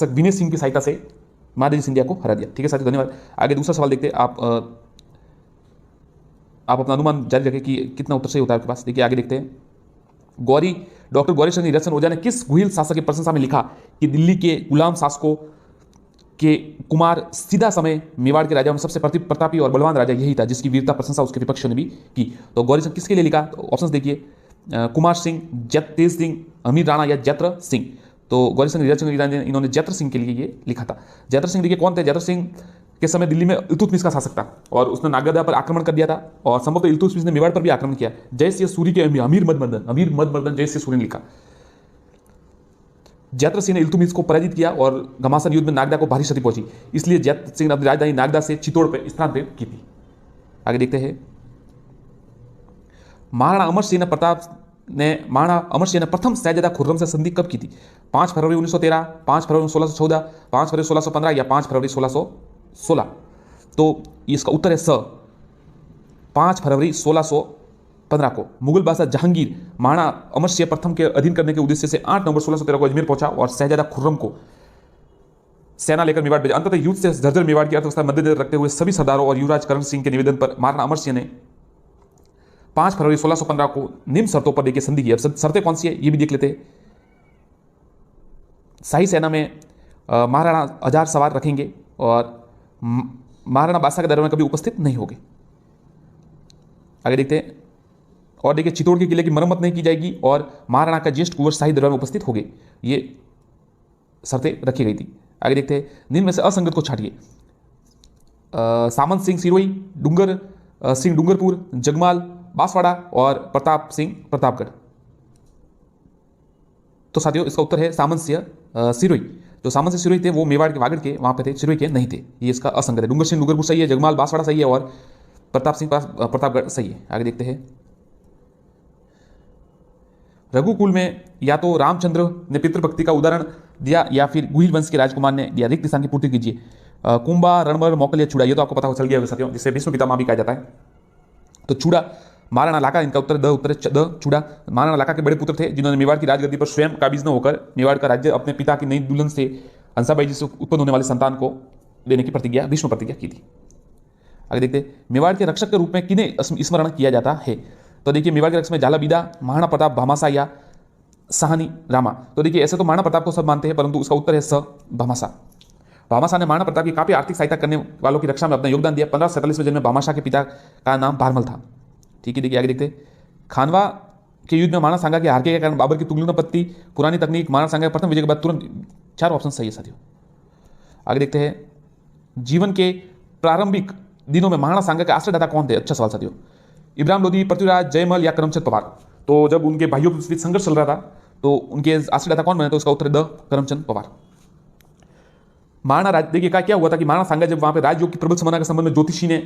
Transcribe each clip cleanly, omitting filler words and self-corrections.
विनय सिंह की सहायता से महादजी सिंधिया को हरा दिया। ठीक है साथियों, धन्यवाद। आगे दूसरा सवाल देखते हैं। आप अपना अनुमान जारी रखें कि कितना उत्तर सही होता है आपके पास। देखिए आगे देखते हैं। डॉक्टर गौरी शंकर निरसन ओझा ने किस गुहिल शासक की प्रशंसा में लिखा कि दिल्ली के गुलाम शासकों के कुमार सीधा समय मेवाड़ के राजाओं में सबसे प्रतापी और बलवान राजा यही था जिसकी वीरता प्रशंसा उसके विपक्षियों ने भी की। तो गौरी शंकर किसके लिए लिखा? तो ऑप्शन देखिए, कुमार सिंह, तेज सिंह, अमीर राणा या जैत्र सिंह। तो गौरी शंकर निरसन इन्होंने जैत्र सिंह के लिए ये लिखा था। जैत्र सिंह देखिए कौन थे? जैत्र सिंह के समय दिल्ली में इल्तुतमिश का शासक था और उसने नागदा पर आक्रमण कर दिया था और संभवतः इल्तुतमिश ने मेवाड़ पर भी आक्रमण किया। जय सिंह सूरी के अमीर मदमर्दन जय सिंह सूरी ने लिखा। जैत्र सिंह ने इल्तुतमिश को पराजित किया और घमासान युद्ध में नागदा को भारी क्षति पहुंची, इसलिए जैत्र सिंह ने अपनी राजधानी नागदा से चित्तौड़ पर स्थानांतरित की थी। आगे देखते हैं। महाराणा अमर सिंह ने प्रथम शहजादा खुर्रम से संधि कब की थी? 5 फरवरी 1913, 5 फरवरी 1614, 5 फरवरी 1615 या 5 फरवरी 1616। तो इसका उत्तर है स, 5 फरवरी 1615 को मुगल बादशाह जहांगीर महाराणा अमर सिंह प्रथम के अधीन करने के उद्देश्य से 8 नवंबर 1613 को अजमेर पहुंचा और शहजादा खुर्रम को सेना लेकर मेवाड़ भेजा। अंततः युद्ध से जर्जर मेवाड़ की अर्थव्यवस्था मद्देनजर रखते हुए सभी सरदारों और युवराज करण सिंह के निवेदन पर महाराणा अमर सिंह ने 5 फरवरी 1615 को निम्न शर्तों पर देखिए संधि की। अब शर्तें कौन सी है ये भी देख लेते हैं। शाही सेना में महाराणा 1000 सवार रखेंगे और महाराणा बादशाह के दरबार में कभी उपस्थित नहीं होंगे। आगे देखते हैं। और देखिए चित्तौड़ के किले की मरम्मत नहीं की जाएगी और महाराणा का ज्येष्ठ कुंवर शाही दरबार में उपस्थित होंगे, ये शर्तें रखी गई थी। आगे देखते हैं। निम्न में से असंगत को छाटिए। सामंत सिंह सिरोही, डूंगर सिंह डूंगरपुर, जगमाल बांसवाड़ा और प्रताप सिंह प्रतापगढ़। तो साथियों इसका उत्तर है सामंत सिंह सिरोही। जो सामंत सिंह सिरोही थे वो मेवाड़ के वागड़ के वहां पे थे, सिरोही के नहीं थे। ये इसका असंगत है। डूंगर सिंह डूंगरपुर सही है, जगमाल बांसवाड़ा सही है और प्रताप सिंह प्रतापगढ़ सही है। आगे देखते हैं। रघुकुल में या तो रामचंद्र ने पितृभक्ति का उदाहरण दिया या फिर गुहिल वंश के राजकुमार ने दिया। रिक्त स्थान की पूर्ति कीजिए। कुंभा, रणबर, मौकल या चूड़ा, ये तो आपको पता चल गया साथियों, जिसे विष्णु पितामह भी कहा जाता है। तो चूड़ा महाराणा लाका, इनका उत्तर उत्तर चूड़ा। महाराणा लाका के बड़े पुत्र थे जिन्होंने मेवाड़ की राजगद्दी पर स्वयं काबिज न होकर मेवाड़ का राज्य अपने पिता की नई दुल्हन से हंसाबाई जी से उत्पन्न होने वाले संतान को देने की प्रतिज्ञा, भीष्म प्रतिज्ञा की थी। आगे देखते हैं। मेवाड़ के रक्षक के रूप में किन्हें स्मरण किया जाता है? तो देखिए मेवाड़ के रक्षक में झाला बीदा, महाराणा प्रताप, भामासा या साहनी रामा। तो देखिए ऐसे तो महाराणा प्रताप को सब मानते हैं परंतु उसका उत्तर है स, भामासा। भामासा ने महाराणा प्रताप की काफी आर्थिक सहायता करने वालों की रक्षा में अपना योगदान दिया। 1547 में जन्मे भामाशाह के पिता का नाम भारमल था। ठीक है, देखिए आगे देखते हैं। खानवा के युद्ध में महाराणा सांगा के हार के कारण बाबर की तुगलक पत्ती, पुरानी तकनीक, महाराणा सांगा के प्रथम विजय के बाद तुरंत, 4 ऑप्शन सही है साथियों। आगे देखते हैं। जीवन के प्रारंभिक दिनों में महाराणा सांगा के आश्रयदाता कौन थे? अच्छा सवाल साथियों। इब्राहिम लोधी, पृथ्वीराज, जयमल या करमचंद पवार। तो जब उनके भाइयों के बीच संघर्ष चल रहा था तो उनके आश्रयदाता कौन बने? तो उसका उत्तर द, करमचंद पवार। महाराणा देखिए क्या हुआ था कि महाराणा सांगा जब वहां पे राजयोग की प्रबल संभावना के संबंध में ज्योतिषी ने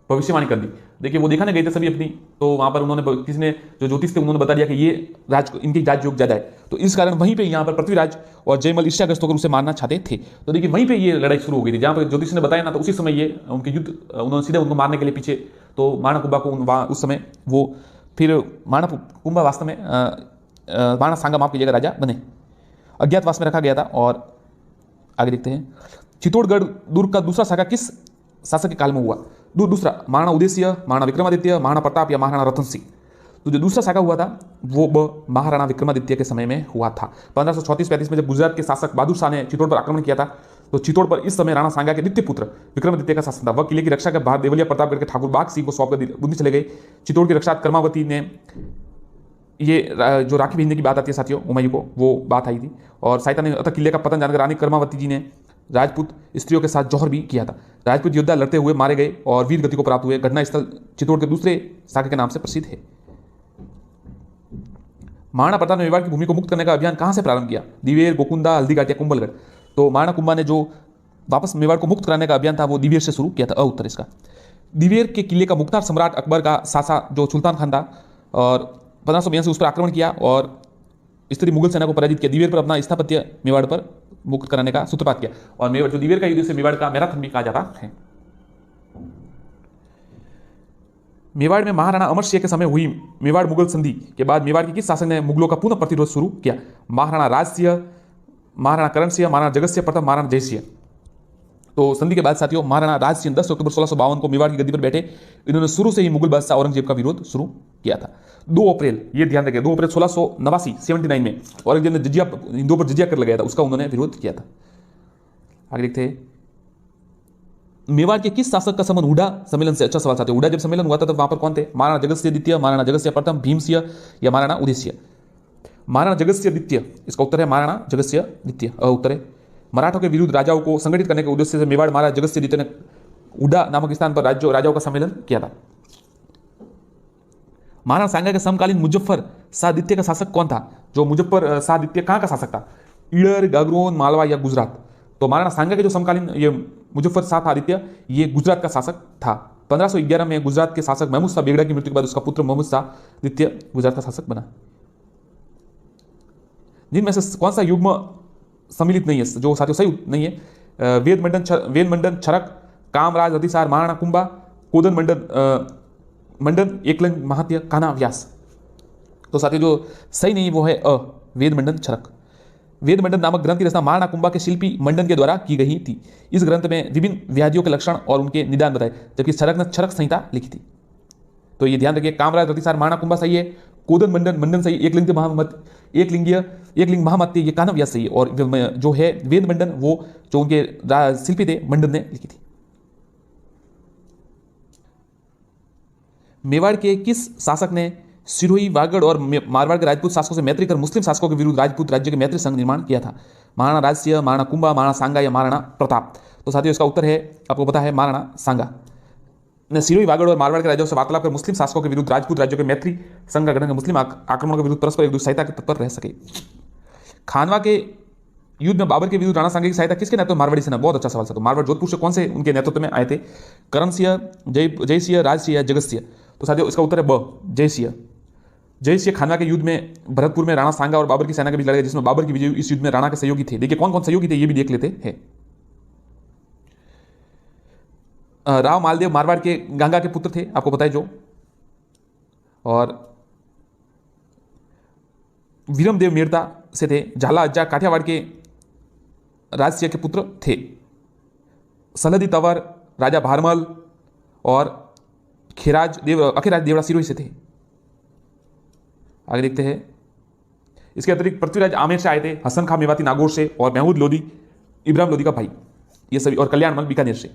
भविष्यवाणी कर दी। देखिए वो दिखाने गए थे सभी अपनी, तो वहां पर उन्होंने किसी ने जो ज्योतिष थे उन्होंने बता दिया कि ये इनकी राजयोग ज्यादा है। तो इस कारण वहीं पे यहाँ पर पृथ्वीराज और जयमल ईर्ष्याग्रस्त होकर उसे मारना चाहते थे। तो देखिए वहीं पे ये लड़ाई शुरू हो गई थी जहां पर ज्योतिष ने बताया ना, तो उसी समय ये उनके युद्ध उन्होंने सीधे उनको मारने के लिए पीछे। तो महाराणा कुंभा को उस समय वो फिर महाराणा कुंभा वास्तव में महाराणा सांगा माफ कीजिएगा राजा बने, अज्ञातवास में रखा गया था। और आगे देखते हैं। चित्तौड़गढ़ दुर्ग का दूसरा शाखा किस शासक के काल में हुआ? दूसरा महाराणा उदयसिंह, महाराणा विक्रमादित्य, महाराणा प्रताप या महाराणा रतन सिंह। तो जो दूसरा शाखा हुआ था वो महाराणा विक्रमादित्य के समय में हुआ था। 1534-35 में जब गुजरात के शासक बहादुर शाह ने चित्तौड़ पर आक्रमण किया था तो चित्तौड़ पर इस समय राणा सांगा के द्वितीय पुत्र विक्रमादित्य का शासन था। वह किले की रक्षा के बाद देवलिया प्रतापगढ़ के ठाकुर बाग सिंह को सौंपकर बूंदी चले गए। चित्तौड़ की रक्षा कर्मावती ने, ये जो राखी भेजने की बात आती है साथियों हुमायूं को, वो बात आई थी। और सहायता ने अतः किले का पतन जानकर रानी कर्मावती जी ने राजपूत स्त्रियों के साथ जौहर भी किया था। राजपूत योद्धा लड़ते हुए मारे गए और वीर गति को प्राप्त हुए। घटना स्थल चित्तौड़ के दूसरे शाखा के नाम से प्रसिद्ध है। महाराणा प्रताप ने मेवाड़ की भूमि को मुक्त करने का अभियान कहां से प्रारंभ किया? दिवेर, गोकुंदा, हल्दीघाट या कुंभलगढ़। तो महाराणा कुंभा ने जो वापस मेवाड़ को मुक्त कराने का अभियान था वो दिवेर से शुरू किया था। उत्तर इसका। दिवेर के किले का मुख्तार सम्राट अकबर का सासा जो सुल्तान खान था और 1582 उस पर आक्रमण किया और स्थिति मुगल सेना को पराजित किया। दिवेर पर अपना स्थापत्य मेवाड़ पर मुक्त कराने का सूत्रपात किया और मेवाड़ जो दिवेर का युद्ध से मेवाड़ का मैराथन भी कहा जाता है। मेवाड़ में महाराणा अमर सिंह के समय हुई मेवाड़ मुगल संधि के बाद मेवाड़ के किस शासक ने मुगलों का पुनः प्रतिरोध शुरू किया? महाराणा राज सिंह, महाराणा करण सिंह, महाराणा जगत सिंह प्रथम, महाराणा जयसिंह। तो संधि के बाद साथियों महाराणा राज सिंह 10 अक्टूबर 1652 को मेवाड़ की गद्दी पर बैठे। इन्होंने शुरू से ही मुगल बादशाह औरंगजेब का विरोध शुरू किया था। 2 अप्रैल, ये ध्यान रखें, 2 अप्रैल 1689 में औरंगजेब ने जिजिया, हिंदुओं पर जिजिया कर लगाया था, उसका उन्होंने विरोध किया था। आगे देखते हैं, मेवाड़ के किस शासक का संबंध हुडा सम्मेलन से? अच्छा सवाल साथियों। हुडा जब सम्मेलन हुआ था तब वहां पर कौन थे? महाराणा जगत सिंह द्वितीय, महाराणा जगत सिंह प्रथम, भीम सिंह या महाराणा उदय सिंह? महाराणा जगत सिंह द्वितीय, इसका उत्तर है महाराणा जगत सिंह द्वितीय। उत्तर है मराठों के विरुद्ध राजाओं को संगठित करने के उद्देश्य से मेवाड़ महाराज जगत सिंह द्वितीय ने हुडा नामक स्थान पर राजाओं का सम्मेलन किया था। महाराणा सांगा के समकालीन मुजफ्फर शाह द्वितीय का शासक कौन था? जो मुजफ्फर शाह द्वितीय कहां का शासक था? ईडर, गागरोन, मालवा या गुजरात? तो महाराणा सांगा के जो समकालीन ये मुजफ्फर शाह था आदित्य, ये गुजरात का शासक था। 1511 में गुजरात के शासक महमूद शाह बेगड़ा की मृत्यु के बाद उसका पुत्र मोहम्मद शाह द्वितीय गुजरात का शासक बना। जिनमें से कौन सा युग्म सम्मिलित नहीं है, जो साथियों सही नहीं है? वेद मंडन छरक, कामराज अतिसार, महाराणा कुंभा, कोदन मंडन एकलिंग महात्य, कान्हा व्यास। तो साथियों जो सही नहीं वो है वेद मंडन छरक। वेद मंडन नामक ग्रंथ की रचना महाराणा कुंभा के शिल्पी मंडन के द्वारा की गई थी। इस ग्रंथ में विभिन्न व्याधियों के लक्षण और उनके निदान बताए, जबकि छरक ने छरक संहिता लिखी थी। तो ये ध्यान रखिए, कामराज रतिसार महाराणा कुंभा सही है, कोदन मंडन सही, एकलिंग महामत्य ये कान्हा व्यास सही है, और जो है वेद मंडन वो जो उनके शिल्पी थे मंडन ने लिखी थी। मेवाड़ के किस शासक ने सिरोही, वागड़ और मारवाड़ के राजपूत शासकों से मैत्री कर मुस्लिम शासकों के विरुद्ध राजपूत राज्य के मैत्री संघ निर्माण किया था? महाराणा राज सिंह, महाराणा कुंभा, महाराणा सांगा या महाराणा प्रताप? तो साथियों इसका उत्तर है, आपको पता है, महाराणा सांगा ने सिरोही, वागड़ और मारवाड़ के राज्यों से वार्तालाप कर मुस्लिम शासकों के विरुद्ध राजपूत राज्यों के मैत्री संघ का गठन कर मुस्लिम आक्रमण के विरुद्ध परस्पर एक दूसरे सहायता के तत्पर रह सके। खानवा के युद्ध में बाबर के विरुद्ध राणा सांगा की सहायता किसके नेतृत्व? मारवाड़ी सेना। बहुत अच्छा सवाल था। तो मारवाड़ जोधपुर से कौन से उनके नेतृत्व में आए थे? करण सिंह, जय सिंह, राज सिंह या जगत सिंह? तो साथियों इसका उत्तर है ब, जय सिंह। जय सिंह खानवा के युद्ध में भरतपुर में राणा सांगा और बाबर की सेना के बीच लड़ाई, जिसमें बाबर की विजय इस युद्ध में राणा के सहयोगी थे। देखिए कौन कौन सहयोगी थे ये भी देख लेते हैं। राव मालदेव मारवाड़ के गंगा के पुत्र थे, आपको पता है जो, और वीरमदेव मेड़ता से थे। झाला अज्जा काठियावाड़ के राज सिंह के पुत्र थे। सलहदी तंवर राजा भारमल और अखेराज देवड़ा सिरोही से थे। आगे देखते हैं, इसके अतिरिक्त पृथ्वीराज आमेर से आए थे, हसन खां मेवाती नागौर से, और महमूद लोधी इब्राहिम लोधी का भाई, ये सभी, और कल्याणमल बीकानेर से।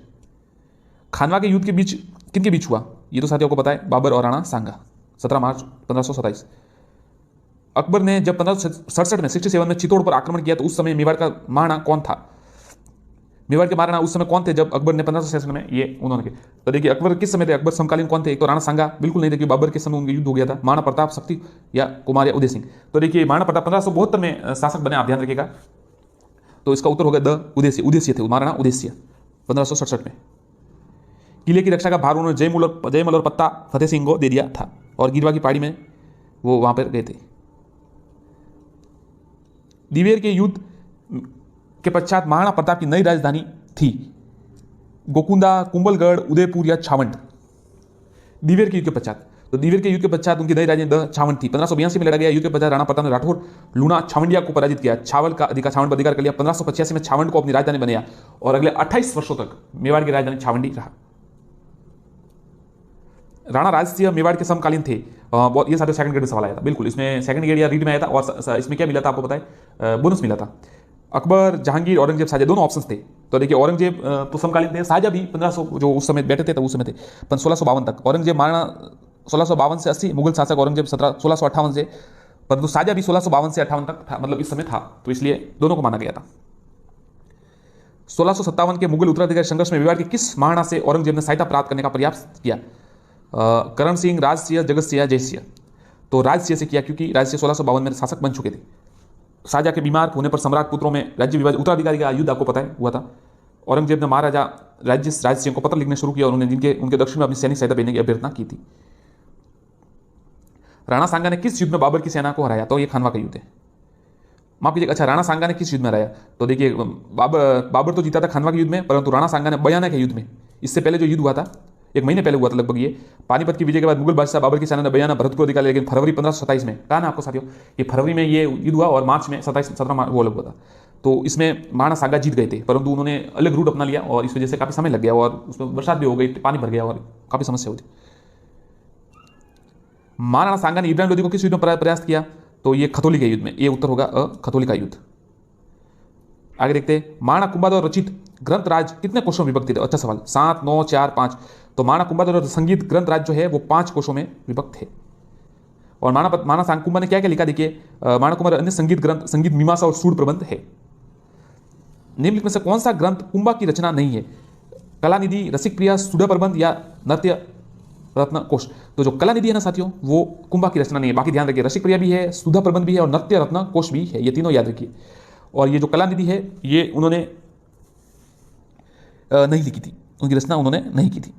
खानवा के युद्ध के बीच किनके बीच हुआ? ये तो साथियों को पता है, बाबर और राणा सांगा, 17 मार्च 1527। अकबर ने जब 1567 में 67 में चित्तौड़ पर आक्रमण किया तो उस समय मेवाड़ का महाराणा कौन था? मेवाड़ के महाराणा उस समय कौन थे जब अकबर ने 1567 में ये उन्होंने किया? तो देखिए अकबर किस समय थे? अकबर समकालीन कौन थे? एक तो राणा सांगा बिल्कुल नहीं थे, क्योंकि बाबर के समय उनका युद्ध हो गया था। महाराणा प्रताप, शक्ति या कुमार या उदय सिंह? तो देखिए महाराणा प्रताप 1572 में शासक बने, आप ध्यान रखिएगा। तो इसका उत्तर होगा द उदयसिंह थे, महाराणा उदयसिंह 1567 में। किले की रक्षा का भार उन्होंने जयमल और पत्ता फतेह सिंह को दे दिया था, और गिरवा की पहाड़ी में वो वहां पर गए थे। दिवेर के युद्ध के पश्चात महाराणा प्रताप की नई राजधानी थी गोकुंदा, कुंभलगढ़, उदयपुर या छावंड? दिवेर के युद्ध के पश्चात, तो दिवेर के युद्ध के पश्चात उनकी नई राजधानी द छावंड थी। 1582 में लड़ा गया युद्ध के पश्चात राणा प्रताप ने राठौर लूणा छावंडिया को पराजित किया, छावंड पर अधिकार कर लिया। 1585 में छावंड को अपनी राजधानी बनाया, और अगले 28 वर्षों तक मेवाड़ की राजधानी छावंडी रहा। राणा राज सिंह मेवाड़ के समकालीन थे। ये सारे सेकंड ग्रेड में सवाल आया था, बिल्कुल इसमें सेकंड ग्रेड या रीड में आया था, और इसमें क्या मिला था आपको पता है? बोनस मिला था। अकबर, जहांगीर, औरंगजेब, शाहजहां, दोनों ऑप्शंस थे। तो देखिए औरंगजेब तो समकालीन थे, शाहजहां भी 1500 जो उस समय बैठे थे तो उस समय थे 1652 तक। औरंगजेब महाराणा 1652 से 80, मुगल शासक औरंगजेब 1658 से, परंतु शाहजहां भी 1652 से 58 तक था, मतलब इस समय था, तो इसलिए दोनों को माना गया था। 1657 के मुगल उत्तराधिकारी संघर्ष में मेवाड़ के किस महाराणा से औरंगजेब ने सहायता प्राप्त करने का प्रयास किया? करण सिंह, राज सिंह, जगत सिंह, जय सिंह? तो राज सिंह से किया, क्योंकि राज सिंह 1652 में शासक बन चुके थे। शाहजहां के बीमार होने पर सम्राट पुत्रों में राज्य विभाजन, उत्तराधिकारी का युद्ध आपको पता है हुआ था। औरंगजेब ने महाराजा राज सिंह को पत्र लिखने शुरू किया और उन्हें उनके दक्षिण में अपनी सैनिक सहायता भेजने की अभ्यर्थना की थी। राणा सांगा ने किस युद्ध में बाबर की सेना को हराया? तो ये खानवा का युद्ध है, माफ कीजिएगा। अच्छा, राणा सांगा ने किस युद्ध में हराया? तो देखिए बाबर तो जीता था खानवा के युद्ध में, परंतु राणा सांगा ने बयाना के युद्ध में, इससे पहले जो युद्ध हुआ था 1 महीने पहले हुआ था लगभग, ये पानीपत की विजय के बाद मुगल बादशाह बाबर की सेना ने बयाना भरतपुर अधिकार लिया, लेकिन फरवरी 1527 में, कहा ना आपको साथियों, ये फरवरी में ये युद्ध हुआ और मार्च में 17 मार्च वो अलग हुआ था। तो इसमें महाराणा सांगा जीत गए थे, परंतु उन्होंने अलग रूट अपना लिया और इस वजह से काफ़ी समय लग गया और उसमें बरसात भी हो गई, पानी भर गया और काफ़ी समस्या हुई। महाराणा सांगा ने इब्राहिम लोदी को किस युद्ध में प्रयास किया? तो ये खतौली के युद्ध में, ये उत्तर होगा खतौली का युद्ध। आगे देखते हैं, महाराणा कुंभा रचित ग्रंथ राज कितने कोशों में विभक्त थे? अच्छा सवाल। 7, 9, 4, 5। तो महाराणा कुंभा संगीत ग्रंथ राज जो है वो 5 कोशों में विभक्त है। और महाराणा सांकुंभा ने क्या क्या लिखा? देखिए, महाराणा कुंभा अन्य संगीत ग्रंथ, संगीत मीमांसा और सूर प्रबंध है। निम्नलिखित में से कौन सा ग्रंथ कुंभा की रचना नहीं है? कलानिधि, रसिक प्रिया, सुधा प्रबंध या नृत्य रत्न कोश? तो जो कलानिधि है ना साथियों, वो कुंभा की रचना नहीं है। बाकी ध्यान रखिए, रसिक प्रिया भी है, सुधा प्रबंध भी है और नृत्य रत्न कोश भी है, ये तीनों याद रखिए। और ये जो कलानिधि है ये उन्होंने नहीं लिखी थी, उनकी रचना उन्होंने नहीं की थी।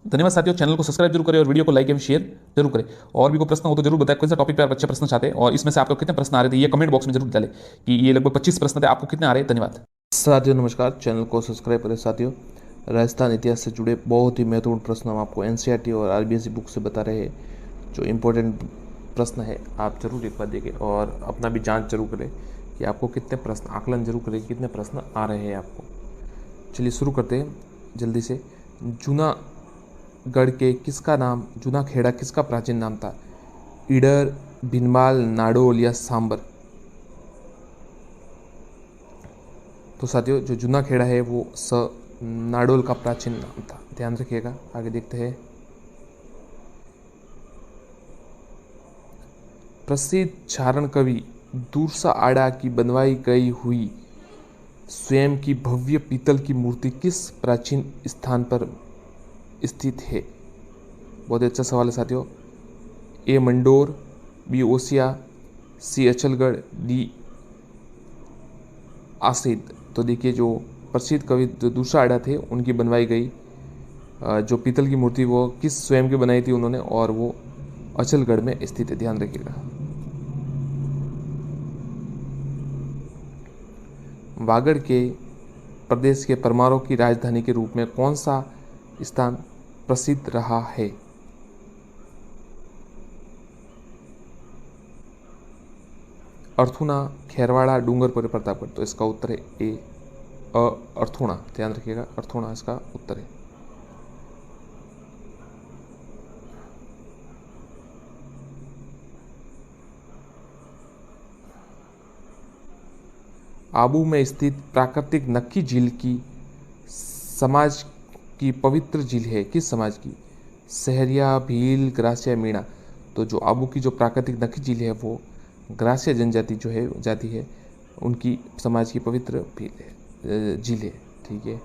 धन्यवाद साथियों, चैनल को सब्सक्राइब जरूर करें और वीडियो को लाइक एवं शेयर जरूर करें। और भी कोई प्रश्न हो तो जरूर बताएं, कौन सा टॉपिक पे आप अच्छे प्रश्न चाहते हैं और इसमें से आपको कितने प्रश्न आ रहे थे ये कमेंट बॉक्स में जरूर डालें कि ये लगभग 25 प्रश्न थे, आपको कितने आ रहे हैं। धन्यवाद साथियों, नमस्कार। चैनल को सब्सक्राइब करें। साथियों, राजस्थान इतिहास से जुड़े बहुत ही महत्वपूर्ण प्रश्न हम आपको एनसीईआरटी और आरबीएसई बुक से बता रहे हैं। जो इम्पोर्टेंट प्रश्न है आप जरूर एक बार देखें और अपना भी जांच जरूर करें कि आपको कितने प्रश्न, आकलन जरूर करें कितने प्रश्न आ रहे हैं आपको। चलिए शुरू करते हैं जल्दी से। जूनागढ़ के किसका नाम, जूना खेड़ा किसका प्राचीन नाम था? ईडर, भिनमाल, नाडोल या सांबर? तो साथियों, जो जूना खेड़ा है वो नाडोल का प्राचीन नाम था, ध्यान रखिएगा। आगे देखते हैं। प्रसिद्ध चारण कवि दूरसा आड़ा की बनवाई गई हुई स्वयं की भव्य पीतल की मूर्ति किस प्राचीन स्थान पर स्थित है? बहुत अच्छा सवाल है साथियों। ए मंडोर, बी ओसिया, सी अचलगढ़, डी आसिद। तो देखिए, जो प्रसिद्ध कवि जो दूसरा आड़ा थे उनकी बनवाई गई जो पीतल की मूर्ति वो किस स्वयं की बनाई थी उन्होंने, और वो अचलगढ़ में स्थित है, ध्यान रखिएगा। वागड़ के प्रदेश के परमारों की राजधानी के रूप में कौन सा स्थान प्रसिद्ध रहा है? अर्थुना, खेरवाड़ा, डूंगरपुर, प्रतापगढ़। तो इसका उत्तर है ए अर्थुना, ध्यान रखिएगा, अर्थुना इसका उत्तर है। आबू में स्थित प्राकृतिक नक्की झील की समाज की पवित्र झील है, किस समाज की? सहरिया, भील, ग्रासिया, मीणा। तो जो आबू की जो प्राकृतिक नक्की झील है वो ग्रासिया जनजाति जो है जाति है उनकी समाज की पवित्र झील है, ठीक है।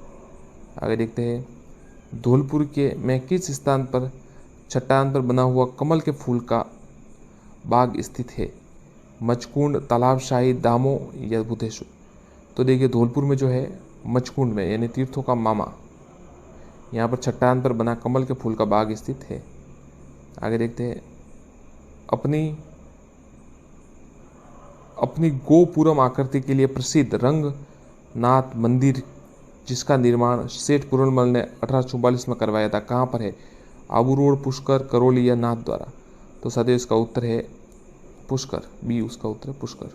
आगे देखते हैं। धौलपुर के में किस स्थान पर चट्टान पर बना हुआ कमल के फूल का बाग स्थित है? मचकुंड, तालाबशाही, दामो या बुद्धेश्वर? तो देखिए, धौलपुर में जो है मचकुंड में, यानी तीर्थों का मामा, यहाँ पर चट्टान पर बना कमल के फूल का बाग स्थित है। आगे देखते हैं। अपनी गोपुरम आकृति के लिए प्रसिद्ध रंगनाथ मंदिर जिसका निर्माण सेठ पूरनमल ने 1844 में करवाया था, कहाँ पर है? आबू रोड, पुष्कर, करौली या नाथ द्वारा? तो साथियों, इसका उत्तर है पुष्कर, बी उसका उत्तर है पुष्कर।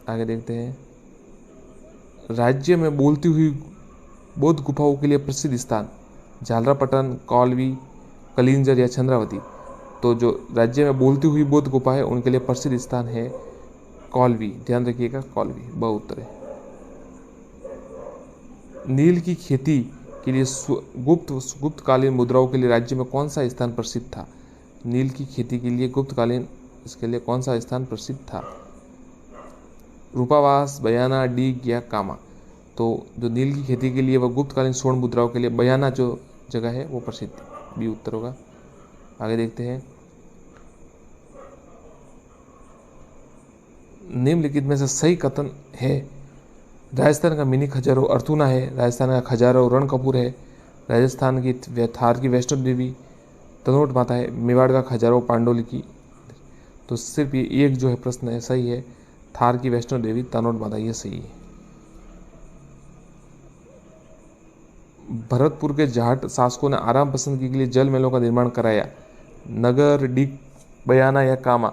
आगे देखते हैं। राज्य में बोलती हुई बौद्ध गुफाओं के लिए प्रसिद्ध स्थान झालरापटन, कौलवी, कलिंजर या चंद्रावती? तो जो राज्य में बोलती हुई बौद्ध गुफा है उनके लिए प्रसिद्ध स्थान है कौलवी, ध्यान रखिएगा, कौलवी ब उत्तर है। नील की खेती के लिए गुप्तकालीन मुद्राओं के लिए राज्य में कौन सा स्थान प्रसिद्ध था? नील की खेती के लिए गुप्तकालीन इसके लिए कौन सा स्थान प्रसिद्ध था? रूपावास, बयाना, डीग या कामा? तो जो नील की खेती के लिए वह गुप्तकालीन स्वर्ण मुद्राओं के लिए बयाना जो जगह है वो प्रसिद्ध है, बी उत्तर होगा। आगे देखते हैं। निम्नलिखित में से सही कथन है? राजस्थान का मिनी खजारो अर्थुना है, राजस्थान का खजारो रणकपूर है, राजस्थान की थार की वैष्णो देवी तनोट माता है, मेवाड़ का खजारो पांडोली की। तो सिर्फ ये एक जो है प्रश्न है सही है, थार की वैष्णो देवी तनोट माता, ये सही है। भरतपुर के जाट शासकों ने आराम पसंद के लिए जल महलों का निर्माण कराया? नगर, डीग, बयाना या कामा?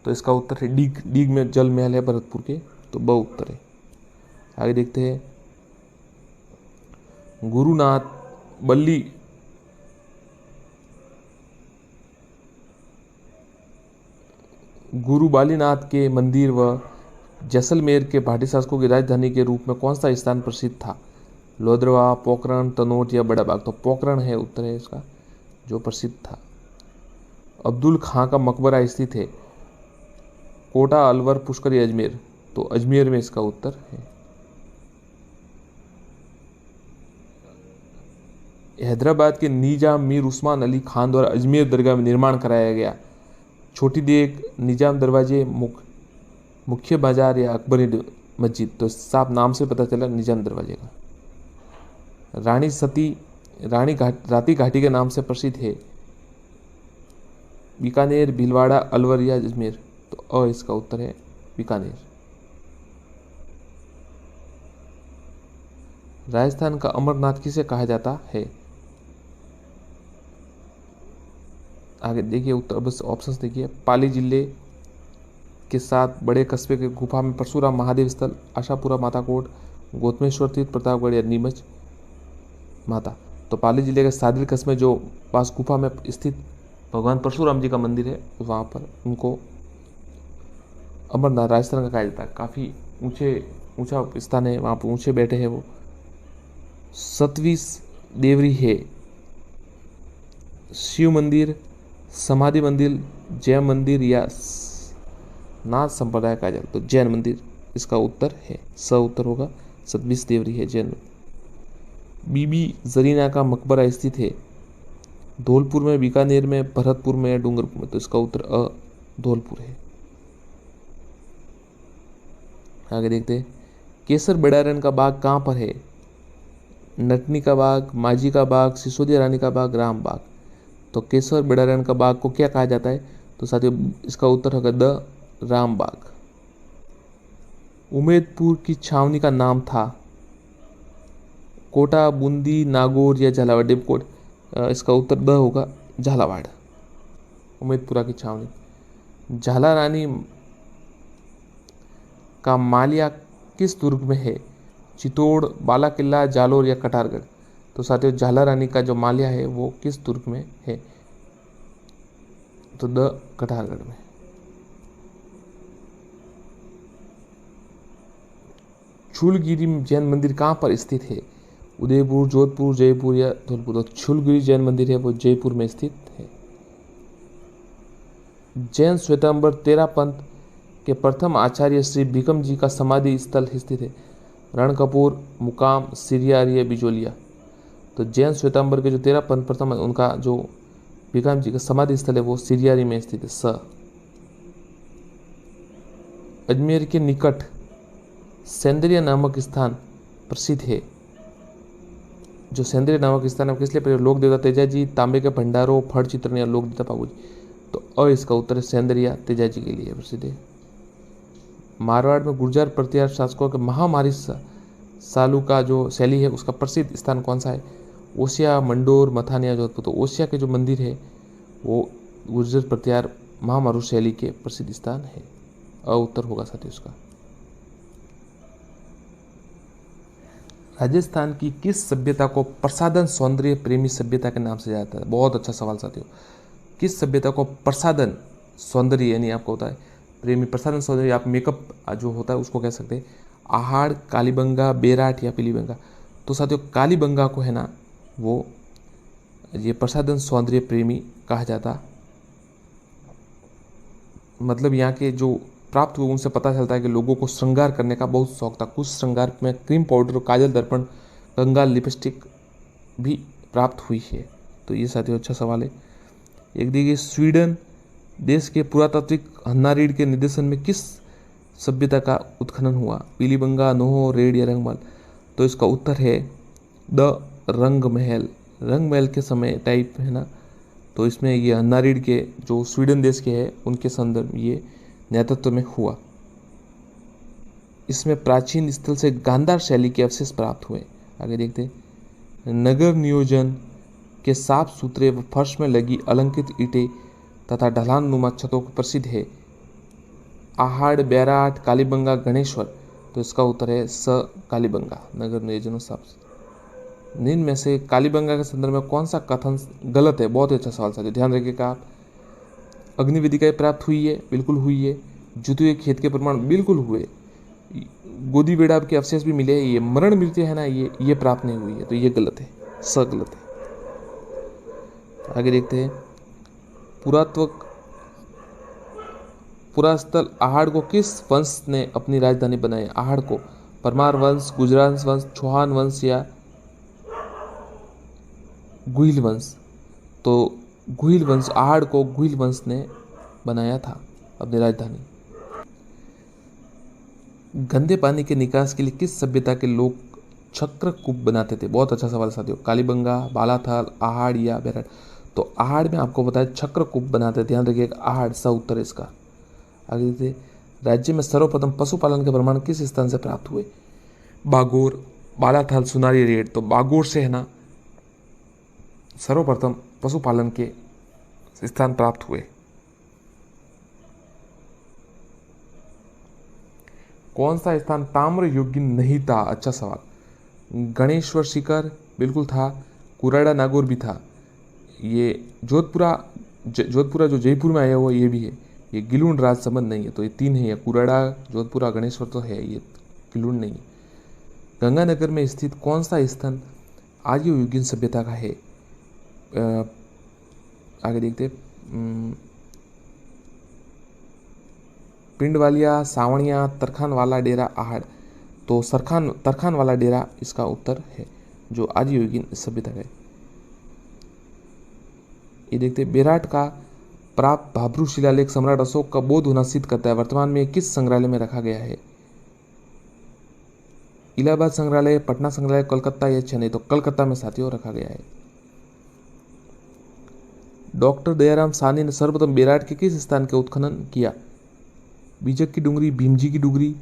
तो इसका उत्तर है डीग। डीग में जल महल है भरतपुर के, तो ब उत्तर है। आगे देखते हैं, गुरुनाथ बल्ली गुरु बालीनाथ के मंदिर व जैसलमेर के भाटी शासकों की राजधानी के रूप में कौन सा स्थान प्रसिद्ध था? लोधरवा, पोखरण, तनोट या बड़ा बाग? तो पोखरण है उत्तर है इसका जो प्रसिद्ध था। अब्दुल खां का मकबरा स्थित है? कोटा, अलवर, पुष्कर या अजमेर? तो अजमेर में इसका उत्तर है। हैदराबाद के निजाम मीर उस्मान अली खान द्वारा अजमेर दरगाह में निर्माण कराया गया? छोटी देग, निजाम दरवाजे, मुख्य बाजार या अकबरी मस्जिद? तो साफ नाम से पता चला निजाम दरवाजे का। रानी सती राती घाटी के नाम से प्रसिद्ध है? बीकानेर, भीलवाड़ा, अलवर या अजमेर? तो अ इसका उत्तर है बीकानेर। राजस्थान का अमरनाथ किसे कहा जाता है? आगे देखिए उत्तर, बस ऑप्शंस देखिए। पाली जिले के साथ बड़े कस्बे के गुफा में परशुराम महादेव स्थल, आशापुरा माता कोट, गौतमेश्वर तीर्थ, प्रतापगढ़ या नीमच माता? तो पाली जिले के सादिर कस्बे जो पास गुफा में स्थित भगवान परशुराम जी का मंदिर है, वहाँ पर उनको अमरनाथ राजस्थान का कहा जाता है। काफ़ी ऊंचा स्थान है, वहाँ पर ऊंचे बैठे हैं वो। 27 देवरी है? शिव मंदिर, समाधि मंदिर, जैन मंदिर या नाथ संप्रदाय कहा जाता है? तो जैन मंदिर इसका उत्तर है, स उत्तर होगा। 27 देवरी है जैन। बीबी जरीना का मकबरा स्थित है? धौलपुर में, बीकानेर में, भरतपुर में या डूंगरपुर में? तो इसका उत्तर अ धौलपुर है। आगे देखते हैं, केसर बेड़ारन का बाग कहाँ पर है? नटनी का बाग, माझी का बाग, सिसोदिया रानी का बाग, राम बाग? तो केसर बेड़ारन का बाग को क्या कहा जाता है? तो साथियों इसका उत्तर होगा द राम बाग। उमेदपुर की छावनी का नाम था? कोटा, बूंदी, नागौर या झालावाड़? देवकोट? इसका उत्तर द होगा झालावाड़। उमेदपुरा की छावनी। झाला रानी का मालिया किस दुर्ग में है? चित्तौड़, बाला किला, जालोर या कटारगढ़? तो साथियों झाला रानी का जो मालिया है वो किस दुर्ग में है? तो द कटारगढ़ में। छूलगिरी जैन मंदिर कहाँ पर स्थित है? उदयपुर, जोधपुर, जयपुर या धौलपुर? तो छूलगिरी जैन मंदिर है वो जयपुर में स्थित है। जैन श्वेतांबर तेरा पंथ के प्रथम आचार्य श्री भिकम जी का समाधि स्थल स्थित है? रणकपुर, मुकाम, सिरियार या बिजोलिया? तो जैन श्वेतांबर के जो 13 पंथ प्रथम है उनका जो भिकम जी का समाधि स्थल है वो सिरियारी में स्थित है। स। अजमेर के निकट सेंद्रिया नामक स्थान प्रसिद्ध है? जो सेंद्रिया नामक स्थान है किस लिए प्रसिद्ध? लोक देवता तेजा जी, तांबे के भंडारों, फड़ चित्रण या लोक देवता पाबू जी? तो अ इसका उत्तर है सेंद्रिया तेजा जी के लिए प्रसिद्ध है। मारवाड़ में गुर्जर प्रतिहार शासकों के महामारी सालू का जो शैली है उसका प्रसिद्ध स्थान कौन सा है? ओसिया, मंडोर, मथानिया, जोधपुर? तो ओसिया के जो मंदिर है वो गुर्जर प्रतिहार महामारू शैली के प्रसिद्ध स्थान है। अ उत्तर होगा साथियों उसका। राजस्थान की किस सभ्यता को प्रसाधन सौंदर्य प्रेमी सभ्यता के नाम से जाना जाता है? बहुत अच्छा सवाल साथियों। किस सभ्यता को प्रसाधन सौंदर्य यानी आपको होता है प्रेमी, प्रसाधन सौंदर्य आप मेकअप जो होता है उसको कह सकते हैं? आहाड़, कालीबंगा, बेराट या पीलीबंगा? तो साथियों कालीबंगा को है ना वो ये प्रसाधन सौंदर्य प्रेमी कहा जाता। मतलब यहाँ के जो प्राप्त हुए उनसे पता चलता है कि लोगों को श्रृंगार करने का बहुत शौक था। कुछ श्रृंगार में क्रीम पाउडर, काजल, दर्पण, गंगा, लिपस्टिक भी प्राप्त हुई है। तो ये साथियों अच्छा सवाल है। एक देखिए, स्वीडन देश के पुरातात्विक हन्नारीड के निर्देशन में किस सभ्यता का उत्खनन हुआ? पीलीबंगा, नोहो, रेड या रंगमहल? तो इसका उत्तर है द रंगमहल। रंगमहल के समय टाइप है ना, तो इसमें ये हन्नारीड के जो स्वीडन देश के हैं उनके संदर्भ ये नेतृत्व में हुआ। इसमें प्राचीन स्थल से गांधार शैली के अवशेष प्राप्त हुए। आगे देखते हैं, नगर नियोजन के साफ सुथरे व फर्श में लगी अलंकृत ईंटें तथा ढलान नुमा छतों को प्रसिद्ध है। आहड़, बैराट, कालीबंगा, गणेश्वर, तो इसका उत्तर है स कालीबंगा। नगर नियोजन और साफ सुथरे। निम्न में से कालीबंगा के संदर्भ में कौन सा कथन गलत है? बहुत ही अच्छा सवाल साथियों, ध्यान रखिएगा आप। अग्निवेदिका प्राप्त हुई है, बिल्कुल हुई है। जुते हुए खेत के प्रमाण बिल्कुल हुए। गोदी बेड़ा के अवशेष भी मिले। ये मरण मृत्यु है ना, ये प्राप्त नहीं हुई है, तो ये गलत है, स गलत है। आगे देखते हैं, पुरास्थल आहड़ को किस वंश ने अपनी राजधानी बनाई? आहड़ को परमार वंश, गुजरात वंश, चौहान वंश या गुहिल वंश? तो गुहिल वंश, आहड़ को गुहिल वंश ने बनाया था अपनी राजधानी। गंदे पानी के निकास के लिए किस सभ्यता के लोग चक्र कूप बनाते थे? बहुत अच्छा सवाल साथियों। कालीबंगा, बालाथल, आहड़ या बैराट? तो आहड़ में आपको बताया चक्र कूप बनाते थे, ध्यान रखिएगा, आहड़ सा उत्तर इसका। आगे देखिए, राज्य में सर्वप्रथम पशुपालन के प्रमाण किस स्थान से प्राप्त हुए? बागोर, बालाथल, सुनारी, रेड? तो बागोर से है ना सर्वप्रथम पशुपालन के स्थान प्राप्त हुए। कौन सा स्थान ताम्र योग्य नहीं था? अच्छा सवाल। गणेश्वर शिखर बिल्कुल था। कुराड़ा नागौर भी था। ये जोधपुरा जो जयपुर में आया हुआ ये भी है। ये गिलुंड राज संबंध नहीं है, तो ये तीन है, कुराड़ा, जोधपुरा, गणेश्वर तो है, ये गिलुंड नहीं है। गंगानगर में स्थित कौन सा स्थान आर्य युगीन सभ्यता का है? आगे देखते, पिंडवालिया, सावणिया, तरखान वाला डेरा, आहड़? तो तरखान वाला डेरा इसका उत्तर है, जो आर्य युगीन सभ्यता का है। ये देखते, बेराट का प्राप्त भाभरू शिलालेख सम्राट अशोक का बोध होना सिद्ध करता है। वर्तमान में किस संग्रहालय में रखा गया है? इलाहाबाद संग्रहालय, पटना संग्रहालय, कोलकाता या चेन्नई? तो कलकत्ता में साथियों रखा गया है। डॉक्टर दयाराम साहनी ने सर्वप्रथम बेराट के किस स्थान का उत्खनन किया? बीजक की डुंगरी, भीमजी की डुंगरी,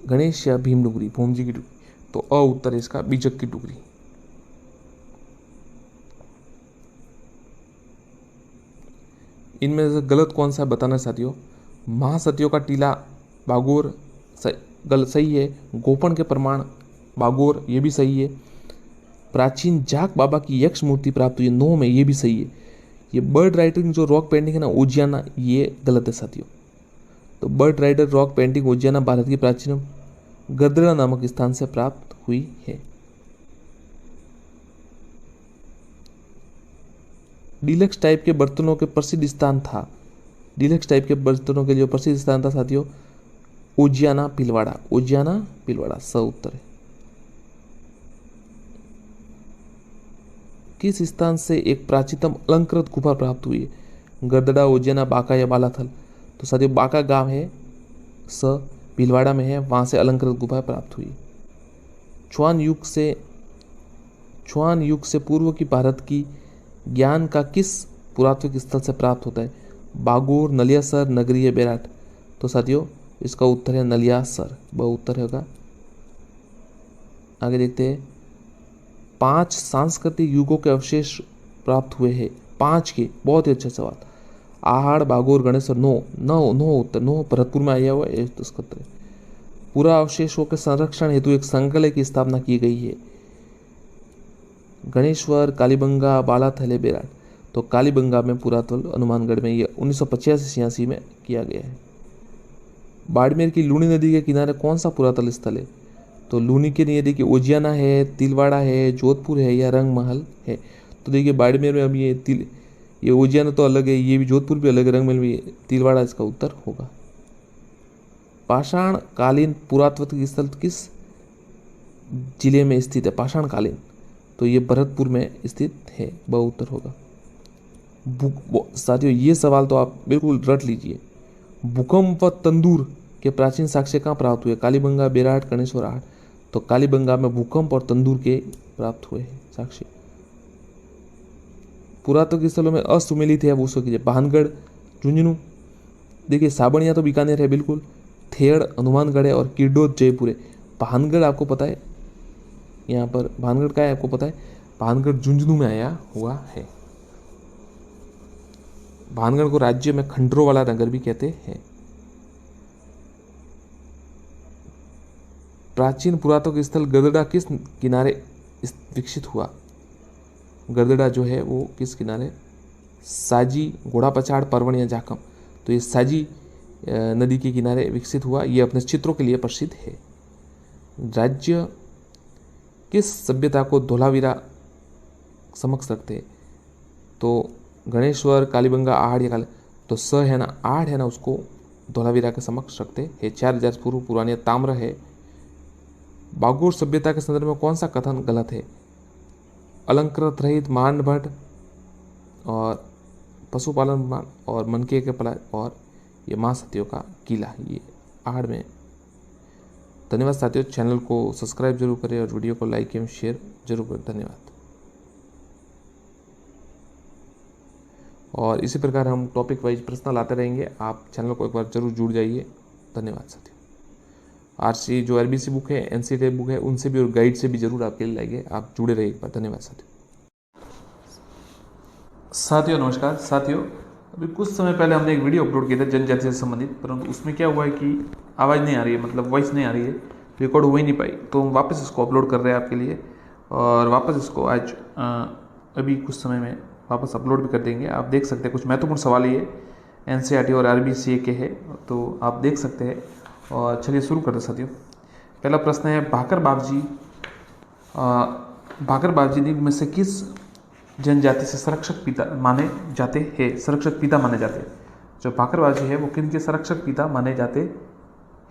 गणेश या भीम डुंगरी? भीमजी की डुंगरी। तो अ उत्तर है इसका, बीजक की डुंगरी। इनमें से गलत कौन सा बताना है साथियों? महासतियों का टीला बागोर गलत सही है। गोपन के प्रमाण बागोर, ये भी सही है। प्राचीन जाक बाबा की यक्ष मूर्ति प्राप्त हुई 9 में, ये भी सही है। ये बर्ड राइटिंग जो रॉक पेंटिंग है ना, ओजियाना, ये गलत है साथियों। तो bird rider rock painting Ojiyana Bharat की प्राचीन गदरा नामक स्थान से प्राप्त हुई है। डीलक्स टाइप के बर्तनों के प्रसिद्ध स्थान था। डीलक्स टाइप के बर्तनों के जो प्रसिद्ध स्थान था साथियों, ओजियाना भीलवाड़ा। ओजियाना भीलवाड़ा स उत्तर है। किस स्थान से एक प्राचीनतम अलंकृत गुफा प्राप्त हुई है? गदड़ा, उज्जैना, बांका या बालाथल? तो साथियों बांका गांव है, स भीलवाड़ा में है, वहां से अलंकृत गुफा प्राप्त हुई। चुआन युग से पूर्व की भारत की ज्ञान का किस पुरातात्विक स्थल से प्राप्त होता है? बागोर, नलियासर, नगरी या बेराट? तो साथियों इसका उत्तर है नलियासर, ब उत्तर होगा। आगे देखते हैं, 5 सांस्कृतिक युगों के अवशेष प्राप्त हुए हैं। 5 के, बहुत ही अच्छा सवाल। आहड़, बागोर, गणेश और नौ उत्तर। 9 भरतपुर में आया हुआ है, तो इसका उत्तर है। पूरा अवशेषों के संरक्षण हेतु एक संग्रहालय की स्थापना की गई है। गणेश्वर, कालीबंगा, बालाथल, बेराट? तो कालीबंगा में पुरातत्व हनुमानगढ़ में, ये 1985-86 में किया गया है। बाड़मेर की लूनी नदी के किनारे कौन सा पुरातत्व स्थल है? तो लूनी के नदी की ओजियाना है, तिलवाड़ा है, जोधपुर है या रंगमहल है? तो देखिए बाड़मेर में अभी ये ओजियाना तो अलग है, ये भी जोधपुर भी अलग है, रंगमहल भी, तिलवाड़ा इसका उत्तर होगा। पाषाण कालीन पुरातत्व स्थल किस जिले में स्थित है? पाषाण कालीन, तो ये भरतपुर में स्थित है, ब उत्तर होगा। साथियों ये सवाल तो आप बिल्कुल रट लीजिए। भूकंप व तंदूर के प्राचीन साक्ष्य कहाँ प्राप्त हुए? कालीबंगा, बेराट, गणेश्वर, आहड़? तो कालीबंगा में भूकंप और तंदूर के प्राप्त हुए हैं साक्ष्य। पुरातत्व स्थलों में असुमेलित है, वो कीजिए। भानगढ़, झुंझुनू, देखिए साबणिया तो बीकानेर है बिल्कुल, थेड़ हनुमानगढ़ है और किरडोद जयपुर है। भानगढ़ आपको पता है, यहाँ पर भानगढ़ का है आपको पता है, भानगढ़ झुंझुनू में आया हुआ है। भानगढ़ को राज्य में खंडरों वाला नगर भी कहते हैं। प्राचीन पुरातत्व स्थल गदड़ा किस किनारे विकसित हुआ? गदड़ा जो है वो किस किनारे? साजी, घोड़ा पछाड़, परवण या जाखम। तो ये साजी नदी के किनारे विकसित हुआ। ये अपने चित्रों के लिए प्रसिद्ध है। राज्य किस सभ्यता को धोलावीरा समक्ष रखते हैं? तो गणेश्वर, कालीबंगा, आहड़ या तो स है ना, आहड़ है ना, उसको धोलावीरा के समक्ष रखते हैं। 4000 पूर्व पुरानी ताम्र है। बागोर सभ्यता के संदर्भ में कौन सा कथन गलत है? अलंकृत रहित, मानभट्ट और पशुपालन और मनके के पला और ये माँ सतियों का किला, ये आहड़ में। धन्यवाद साथियों, चैनल को सब्सक्राइब जरूर करें और वीडियो को लाइक एवं शेयर जरूर करें। धन्यवाद। और इसी प्रकार हम टॉपिक वाइज प्रश्न लाते रहेंगे। आप चैनल को एक बार जरूर जुड़ जाइए। धन्यवाद साथियों। आरसी जो आरबीसी बुक है, एनसीटी बुक है, उनसे भी और गाइड से भी जरूर आपके लिए लाएंगे। आप जुड़े रहिए एक बार। धन्यवाद साथियों नमस्कार। साथियों, अभी कुछ समय पहले हमने एक वीडियो अपलोड किया था जनजाति से संबंधित, परंतु उसमें क्या हुआ है कि आवाज़ नहीं आ रही है, मतलब वॉइस नहीं आ रही है, रिकॉर्ड हो ही नहीं पाई। तो हम वापस इसको अपलोड कर रहे हैं आपके लिए और वापस इसको आज अभी कुछ समय में वापस अपलोड भी कर देंगे। आप देख सकते हैं, कुछ महत्वपूर्ण सवाल ये एनसीईआरटी और आरबीसीए के है, तो आप देख सकते हैं। और चलिए शुरू करते हैं साथियों। पहला प्रश्न है, भाकर बाबजी निम्न में से किस जनजाति से संरक्षक पिता माने जाते हैं? संरक्षक पिता माने जाते हैं। जो भाकर बाबजी है वो किन के संरक्षक पिता माने जाते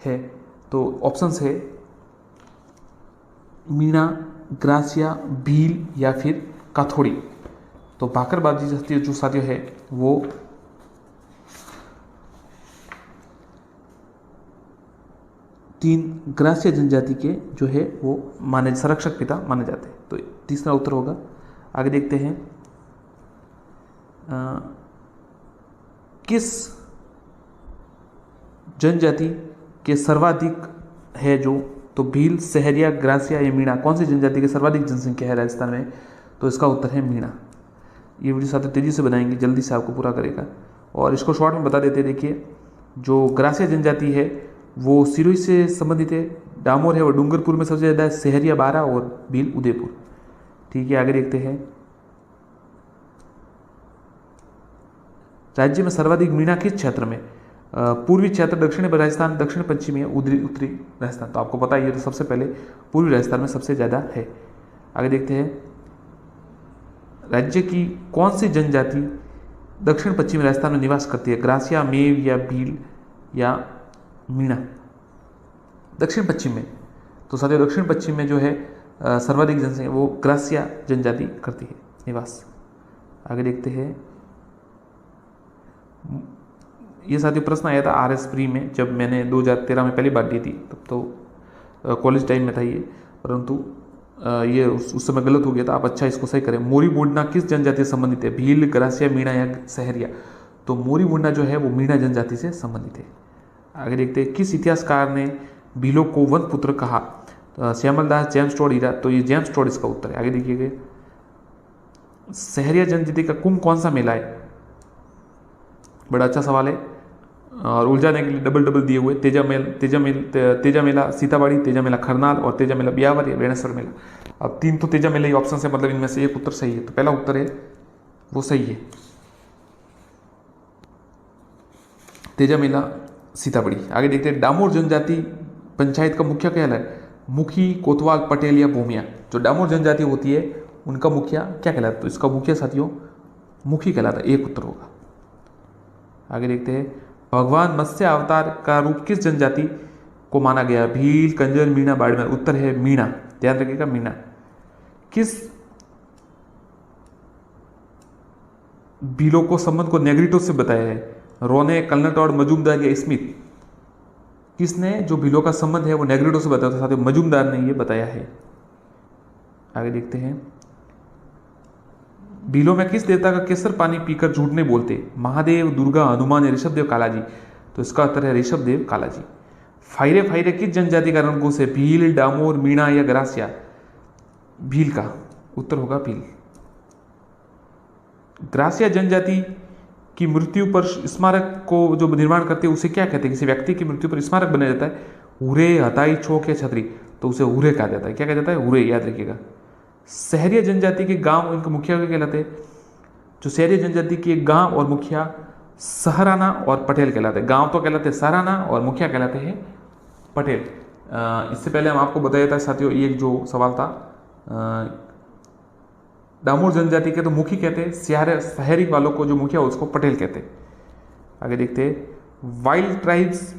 हैं? तो ऑप्शंस है मीणा, ग्रासिया, भील या फिर काथोड़ी। तो भाकर बाबजी जो साथियों है वो तीन ग्रासिया जनजाति के जो है वो माने संरक्षक पिता माने जाते हैं। तो तीसरा उत्तर होगा। आगे देखते हैं, किस जनजाति के सर्वाधिक है जो? तो भील, सहरिया, ग्रासिया या मीणा, कौन सी जनजाति की सर्वाधिक जनसंख्या है राजस्थान में? तो इसका उत्तर है मीणा। ये वीडियो साथ तेजी से बनाएंगे, जल्दी से आपको पूरा करेगा। और इसको शॉर्ट में बता देते हैं। देखिए, जो ग्रासिया जनजाति है वो सिरोही से संबंधित है, डामोर है वो डूंगरपुर में सबसे ज़्यादा है, सहरिया 12 और भील उदयपुर। ठीक है, आगे देखते हैं, राज्य में सर्वाधिक मीणा किस क्षेत्र में? पूर्वी क्षेत्र, दक्षिणी राजस्थान, दक्षिण पश्चिमी है, उत्तरी राजस्थान। तो आपको पता ही है, तो सबसे पहले पूर्वी राजस्थान में सबसे ज़्यादा है। आगे देखते हैं, राज्य की कौन सी जनजाति दक्षिण पश्चिमी राजस्थान में निवास करती है? ग्रासिया, मेव या भील या मीणा? दक्षिण पश्चिम में। तो साथियों दक्षिण पश्चिम में जो है सर्वाधिक जनसंख्या वो ग्रासिया जनजाति करती है निवास। आगे देखते हैं, ये साथियों प्रश्न आया था आरएस प्री में, जब मैंने 2013 में पहली बार दी थी, तब तो कॉलेज टाइम में था ये, परंतु ये उस समय गलत हो गया था। आप अच्छा इसको सही करें। मोरी बुंडा किस जनजाति से संबंधित है? भील, ग्रासिया, मीणा या सहरिया? तो मोरी बुंडा जो है वो मीणा जनजाति से संबंधित है। आगे देखते हैं, किस इतिहासकार ने भीलों को वन पुत्र कहा? श्यामल दास, जेम्स टॉड, हीरा। तो ये जेम्स टॉड इसका उत्तर है। आगे देखिएगा, सहरिया जनजाति का कुंभ कौन सा मेला है? बड़ा अच्छा सवाल है और उलझाने के लिए डबल दिए हुए। तेजा मेला सीताबाड़ी, तेजा मेला खरनाल और तेजा मेला ब्यावर या बेणेश्वर मेला। अब तीन तो तेजा मेला ही ऑप्शन है, मतलब इनमें से एक उत्तर सही है। तो पहला उत्तर है वो सही है, तेजा मेला सीताबड़ी। आगे देखते हैं, डामोर जनजाति पंचायत का मुखिया क्या है? मुखी, कोतवाल, पटेल या भूमिया? जो डामोर जनजाति होती है उनका मुखिया क्या कहलाता है? तो इसका मुखिया साथियों मुखी कहलाता है। एक उत्तर होगा। आगे देखते हैं, भगवान मत्स्य अवतार का रूप किस जनजाति को माना गया? भील, कंजर, मीणा, बाड़मेर? उत्तर है मीणा। ध्यान रखिएगा, मीणा। किस भीलों को संबंध को नेग्रिटो से बताया है? रोने, कलनट और मजूमदार या स्मिथ? किसने जो भीलों का संबंध है वो नेग्रिटो से बताया था? साथियों मजूमदार ने ये बताया है। आगे देखते हैं, भीलों में किस देवता का केसर पानी पीकर झूठ नहीं बोलते? महादेव, दुर्गा, हनुमान या ऋषभदेव कालाजी? तो इसका उत्तर है ऋषभदेव कालाजी। फायरे किस जनजाति का रणकोष है? भील, डामोर, मीणा या ग्रासिया? भील का। उत्तर होगा भील। ग्रासिया जनजाति की मृत्यु पर स्मारक को जो निर्माण करते हैं उसे क्या कहते हैं? किसी व्यक्ति की मृत्यु पर स्मारक बनाया जाता है, हुरे, हथाई, चौक या छतरी, तो उसे हुरे कहा जाता है। क्या कहा जाता है? हुरे, याद रखिएगा। शहरी जनजाति के गांव, इनके मुखिया क्या कहलाते हैं? जो शहरी जनजाति के गांव और मुखिया सहराना और पटेल कहलाते हैं। गांव तो कहलाते हैं सहराना और मुखिया कहलाते हैं पटेल। इससे पहले हम आपको बताया था साथियों, ये जो सवाल था, डामोर जनजाति के तो मुखी कहते हैं, शहरी वालों को जो मुखिया उसको पटेल कहते हैं। आगे देखते हैं, वाइल्ड ट्राइब्स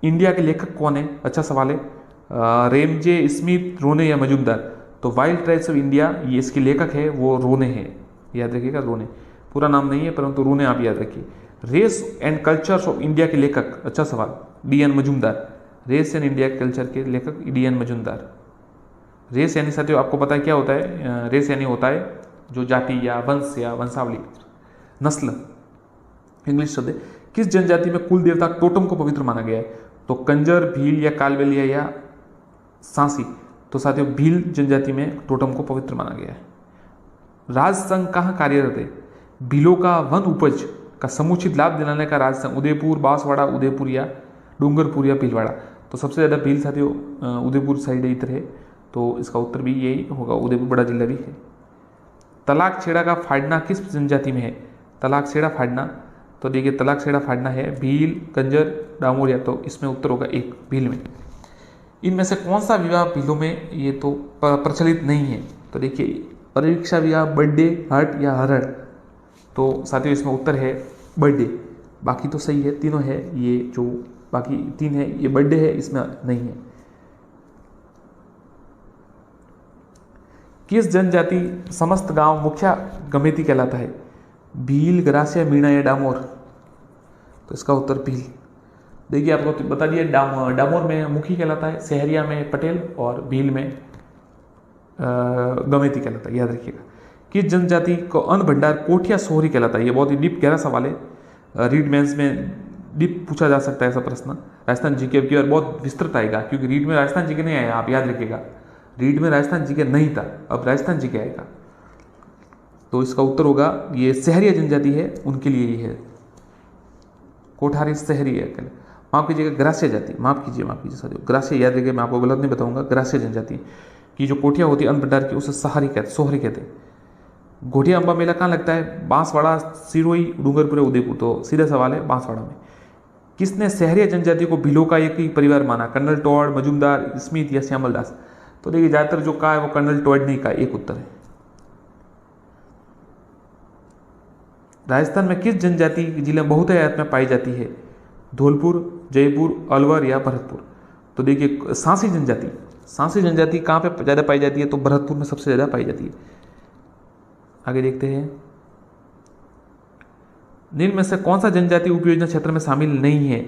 इंडिया के लेखक कौन है? अच्छा सवाल है। रेमजे स्मिथ, रोने या मजुमदार? तो वाइल्ड ट्राइब्स ऑफ इंडिया, ये इसके लेखक है वो रोने हैं, याद रखिएगा, रोने। पूरा नाम नहीं है परंतु रोने आप याद रखिए। Race and cultures of India के लेखक, अच्छा सवाल, D N. Majumdar. Race and India culture के लेखक डी.एन. मजुमदार। रेस यानी साथियों आपको पता है क्या होता है? रेस यानी होता है जो जाति या वंश या वंशावली, नस्ल, इंग्लिश शब्द है। किस जनजाति में कुल देवता टोटम को पवित्र माना गया है? तो कंजर, भील या कालबेलिया या सांसी? तो साथियों भील जनजाति में टोटम को पवित्र माना गया है। राज संघ कहाँ कार्यरत है? भीलों का वन उपज का समुचित लाभ दिलाने का राज संघ उदयपुर, बांसवाड़ा, उदयपुर या डूंगरपुर या भीलवाड़ा? तो सबसे ज़्यादा भील साथियों उदयपुर साइड इधर है, तो इसका उत्तर भी यही होगा, उदयपुर बड़ा जिला भी है। तलाक छेड़ा का फाड़ना किस जनजाति में है? तलाक छेड़ा फाड़ना, तो देखिए तलाक छेड़ा फाड़ना है भील, कंजर, डामोरिया, तो इसमें उत्तर होगा एक, भील में। इनमें से कौन सा विवाह भीलों में ये तो प्रचलित नहीं है? तो देखिए परीक्षा विवाह, बर्थडे, हट या हरड़? तो साथियों इसमें उत्तर है बर्थडे। बाकी तो सही है, तीनों है, ये जो बाकी तीन है ये बर्थडे है, इसमें नहीं है। किस जनजाति समस्त गांव मुखिया गमेती कहलाता है? भील, ग्रासिया, मीणा या डामोर? तो इसका उत्तर भील। देखिए आपको तो बता दिया, डामोर में मुखी कहलाता है, शहरिया में पटेल और भील में गमेती कहलाता है, याद रखिएगा। किस जनजाति को अन्न भंडार कोठिया सोहरी कहलाता है? ये बहुत ही डीप गहरा सवाल है, रीड मेंस में डीप पूछा जा सकता है ऐसा प्रश्न। राजस्थान जीके की और बहुत विस्तृत आएगा, क्योंकि रीड में राजस्थान जीके नहीं आया, आप याद रखिएगा। रीड में राजस्थान जीके नहीं था, अब राजस्थान जीके आएगा। तो इसका उत्तर होगा ये शहरी जनजाति है उनके लिए ये है, कोठारी शहरी है। माफ कीजिएगा, ग्रासिया जाति, माफ कीजिए साथियों, ग्रासिया याद रखिए, मैं आपको गलत नहीं बताऊंगा। ग्रासिया जनजाति की जो कोठिया होती है अन्न भंडार की, उसे सोहरी कहते हैं। घोटिया अम्बा मेला कहाँ लगता है? बांसवाड़ा, सिरोही, डूंगरपुर, उदयपुर? तो सीधा सवाल है बांसवाड़ा में। किसने शहरी जनजाति को भीलों का एक ही परिवार माना? कर्नल टॉड, मजुमदार, स्मिथ या श्यामल दास? तो देखिए ज्यादातर जो कहा है वो कर्नल टॉड नहीं कहा, एक उत्तर है। राजस्थान में किस जनजाति की जिले बहुतायत में पाई जाती है? धौलपुर, जयपुर, अलवर या भरतपुर? तो देखिए सांसी जनजाति कहाँ पे ज़्यादा पाई जाती है? तो भरतपुर में सबसे ज़्यादा पाई जाती है। आगे देखते हैं, निम्न में से कौन सा जनजाति उपयोजना क्षेत्र में शामिल नहीं है?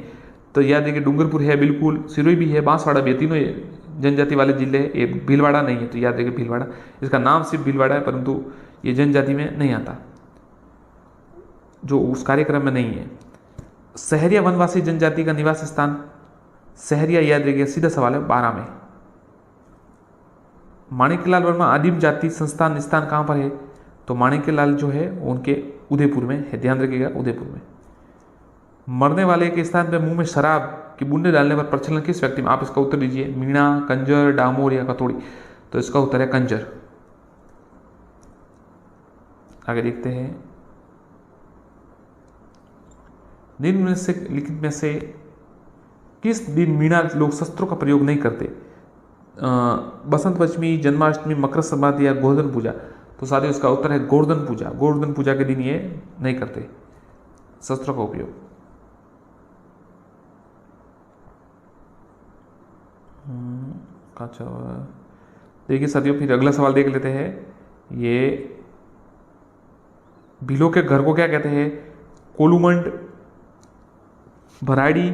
तो याद देखिए डूंगरपुर है बिल्कुल, सिरोही भी है, बांसवाड़ा भी है, तीनों जनजाति वाले जिले। ये भीलवाड़ा नहीं है, तो याद देखिए भीलवाड़ा, इसका नाम सिर्फ भीलवाड़ा है परंतु ये जनजाति में नहीं आता, जो उस कार्यक्रम में नहीं है। शहरिया वनवासी जनजाति का निवास स्थान? शहरिया याद रखिए, सीधा सवाल है, 12 में। माणिक्यलाल वर्मा आदिम जाति संस्थान स्थान कहाँ पर है? तो माणिक्यलाल जो है उनके उदयपुर में है, ध्यान रखिएगा उदयपुर में। मरने वाले के स्थान पर मुंह में शराब की बूंदे डालने पर प्रचलन किस व्यक्ति में? आप इसका उत्तर दीजिए, मीणा, कंजर, डामोर या कतोड़ी? तो इसका उत्तर है कंजर। आगे देखते हैं, निम्नलिखित में से किस दिन मीणा लोग शस्त्रों का प्रयोग नहीं करते? बसंत पंचमी, जन्माष्टमी, मकर संक्रांति या गोवर्धन पूजा? तो साथियों इसका उत्तर है गोवर्धन पूजा। गोवर्धन पूजा के दिन ये नहीं करते शस्त्रों का उपयोग। अच्छा देखिए साथियों, फिर अगला सवाल देख लेते हैं। ये भीलों के घर को क्या कहते हैं? कोलूमंड, भराड़ी,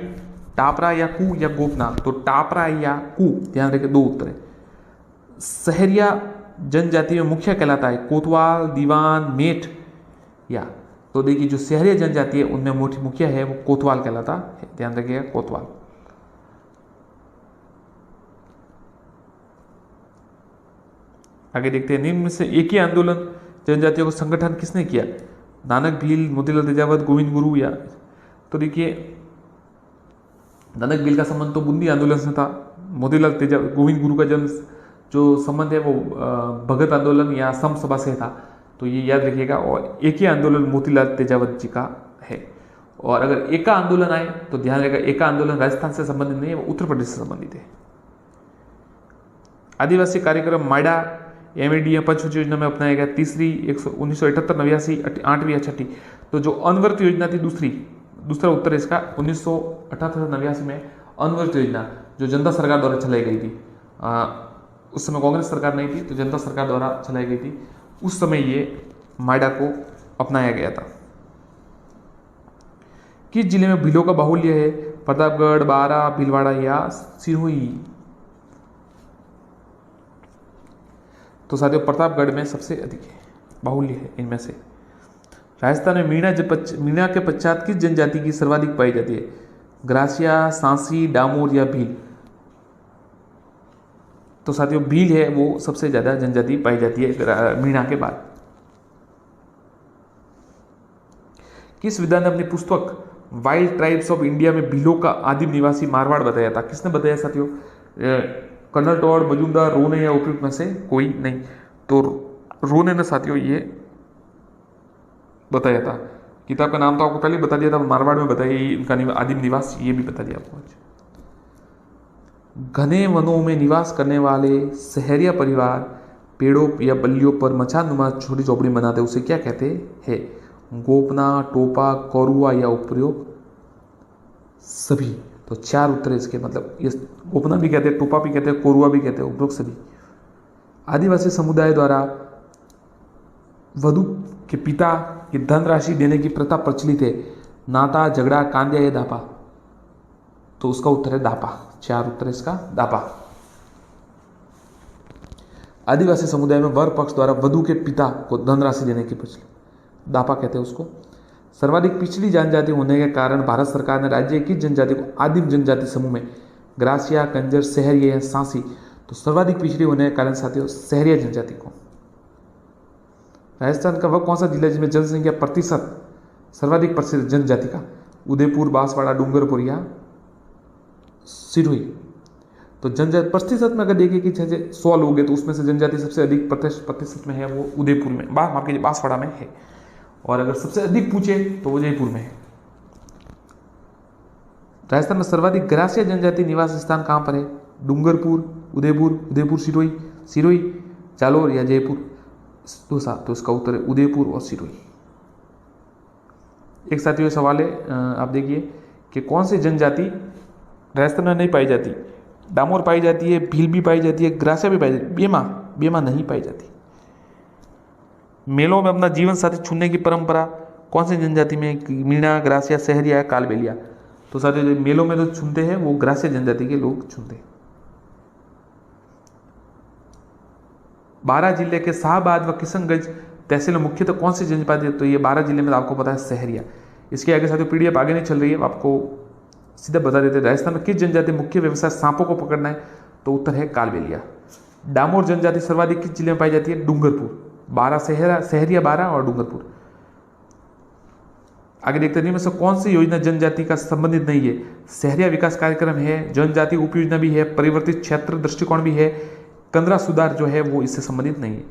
टापरा या कू या गोपनाथ? तो टापरा या कू, ध्यान रखें, दो उत्तर है। शहरिया जनजाति में मुखिया कहलाता है कोतवाल, दीवान, मेठ या? तो देखिए जो शहरिया जनजाति है उनमें मुखिया है वो कोतवाल कहलाता है, ध्यान रखिएगा कोतवाल। आगे देखते हैं, निम्न में से एक ही आंदोलन जनजातियों का संगठन किसने किया? नानक भील, मोतीलाल तेजावत, गोविंद गुरु या? तो देखिए नानक भील का संबंध तो बूंदी आंदोलन से था। मोतीलाल तेजावत, गोविंद गुरु का जन्म जो संबंध है वो भगत आंदोलन या सम सभा से था, तो ये याद रखिएगा। और एक ही आंदोलन मोतीलाल तेजावत जी का है। और अगर एका आंदोलन आए तो ध्यान रखिएगा, एका आंदोलन राजस्थान से संबंधित नहीं है, वो उत्तर प्रदेश से संबंधित है। आदिवासी कार्यक्रम माइडा एमएडी या पंचवटी योजना में अपनाया गया। तीसरी 1978, 89, 8वीं या 6ठी? तो जो अनवर्त योजना थी दूसरा उत्तर इसका 1978 89 में अनवर्त योजना जो जनता सरकार द्वारा चलाई गई थी। उस समय कांग्रेस सरकार नहीं थी, तो जनता सरकार द्वारा चलाई गई थी। उस समय ये माइडा को अपनाया गया था। किस जिले में भीलों का बाहुल्य है? प्रतापगढ़, बारा, भीलवाड़ा या सिरोही? तो साथियों प्रतापगढ़ में सबसे अधिक है, बाहुल्य है इनमें से। राजस्थान में मीणा के पश्चात किस जनजाति की सर्वाधिक पाई जाती है? ग्रासिया, सांसी, डामोर या भील? तो साथियों भील है वो सबसे ज्यादा जनजाति पाई जाती है मीणा के बाद। किस विद्वान ने अपनी पुस्तक वाइल्ड ट्राइब्स ऑफ इंडिया में भीलों का आदिम निवासी मारवाड़ बताया था? किसने बताया साथियों? कर्नल टॉड, मजूमदार, रोने या उपयुक्त में से कोई नहीं? तो रोने ने साथियों ये बताया था। किताब का नाम तो आपको पहले बता दिया था, मारवाड़ में बताया इनका आदिम निवास, ये भी बता दिया आपको आज। घने वनों में निवास करने वाले सहरिया परिवार पेड़ों या बल्लियों पर मचानुमा छोटी झोपड़ी बनाते उसे क्या कहते हैं? गोपना, टोपा, कौरुआ या उपयोग? सभी। तो 4 उत्तर इसके, मतलब ये गोपना भी कहते हैं, टोपा भी कहते हैं, कोरुआ भी कहते हैं, उपरोक्त सभी। आदिवासी समुदाय द्वारा वधु के पिता की धनराशि देने की प्रथा प्रचलित है। नाता, झगड़ा, कांद्या या दापा? तो उसका उत्तर है दापा। 4 उत्तर इसका दापा। आदिवासी समुदाय में वर पक्ष द्वारा वधु के पिता को धनराशि देने की प्रचलित, दापा कहते हैं उसको। सर्वाधिक पिछड़ी जनजाति होने के कारण भारत सरकार ने राज्य की जनजाति को आदिम जनजाति समूह में ग्रासिया, कंजर, सहरिया या सांसी? तो सर्वाधिक पिछड़ी होने के कारण साथियों सहरिया जनजाति को। राजस्थान का वह कौन सा जिला जिसमें जनसंख्या प्रतिशत सर्वाधिक प्रतिशत जनजाति का? उदयपुर, बांसवाड़ा, डूंगरपुर या सिरोही? तो जनजाति प्रतिशत में अगर देखिए कि 100 लोग हैं तो उसमें से जनजाति सबसे अधिक प्रतिशत में है वो उदयपुर में, माफ कीजिए बांसवाड़ा में है। और अगर सबसे अधिक पूछे तो वो जयपुर में है। राजस्थान में सर्वाधिक ग्रासिया जनजाति निवास स्थान कहां पर है? डूंगरपुर, उदयपुर, सिरोही, जालोर या जयपुर? तो इसका उत्तर है उदयपुर और सिरोही। एक साथियों सवाल है, आप देखिए कि कौन सी जनजाति राजस्थान में नहीं पाई जाती? डामोर पाई जाती है, भील भी पाई जाती है, ग्रासिया भी पाई जाती है, बेमा नहीं पाई जाती। मेलों में अपना जीवन साथी चुनने की परंपरा कौन सी जनजाति में? मीणा, ग्रासिया, सहरिया या कालबेलिया? तो साथियों मेलों में जो चुनते हैं वो ग्रासिया जनजाति के लोग चुनते हैं। 12 जिले के शाहबाद व किशनगंज तहसील में मुख्यतः कौन सी जनजाति है? तो ये 12 जिले में आपको पता है सहरिया। इसके आगे साथियों पीडीएफ आगे नहीं चल रही है, आपको सीधा बता देते हैं। राजस्थान में किस जनजाति मुख्य व्यवसाय सांपों को पकड़ना है? तो उत्तर है कालबेलिया। डामोर जनजाति सर्वाधिक किस जिले में पाई जाती है? डूंगरपुर। 12 सहरिया 12 और डूंगरपुर। आगे देखते हैं, इनमें से कौन सी योजना जनजाति का संबंधित नहीं है? सहरिया विकास कार्यक्रम है, जनजाति उप योजना भी है, परिवर्तित क्षेत्र दृष्टिकोण भी है, कंदरा सुधार जो है वो इससे संबंधित नहीं है।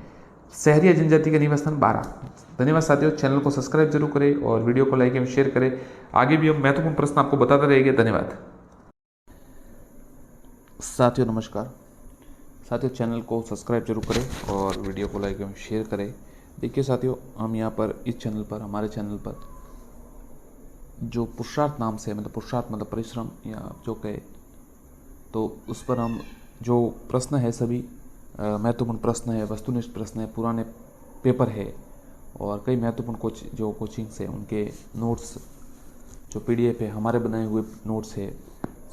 सहरिया जनजाति का निवास स्थान 12। धन्यवाद साथियों, चैनल को सब्सक्राइब जरूर करें और वीडियो को लाइक एवं शेयर करें। आगे भी हम महत्वपूर्ण प्रश्न आपको बताते रहेंगे। धन्यवाद साथियों, नमस्कार साथियों, चैनल को सब्सक्राइब जरूर करें और वीडियो को लाइक एवं शेयर करें। देखिए साथियों, हम यहाँ पर इस चैनल पर, हमारे चैनल पर जो पुरुषार्थ नाम से, मतलब पुरुषार्थ मतलब परिश्रम या जो कहे, तो उस पर हम जो प्रश्न है सभी महत्वपूर्ण प्रश्न है, वस्तुनिष्ठ प्रश्न है, पुराने पेपर है और कई महत्वपूर्ण जो कोचिंग्स है उनके नोट्स जो पीडीएफ है, हमारे बनाए हुए नोट्स है,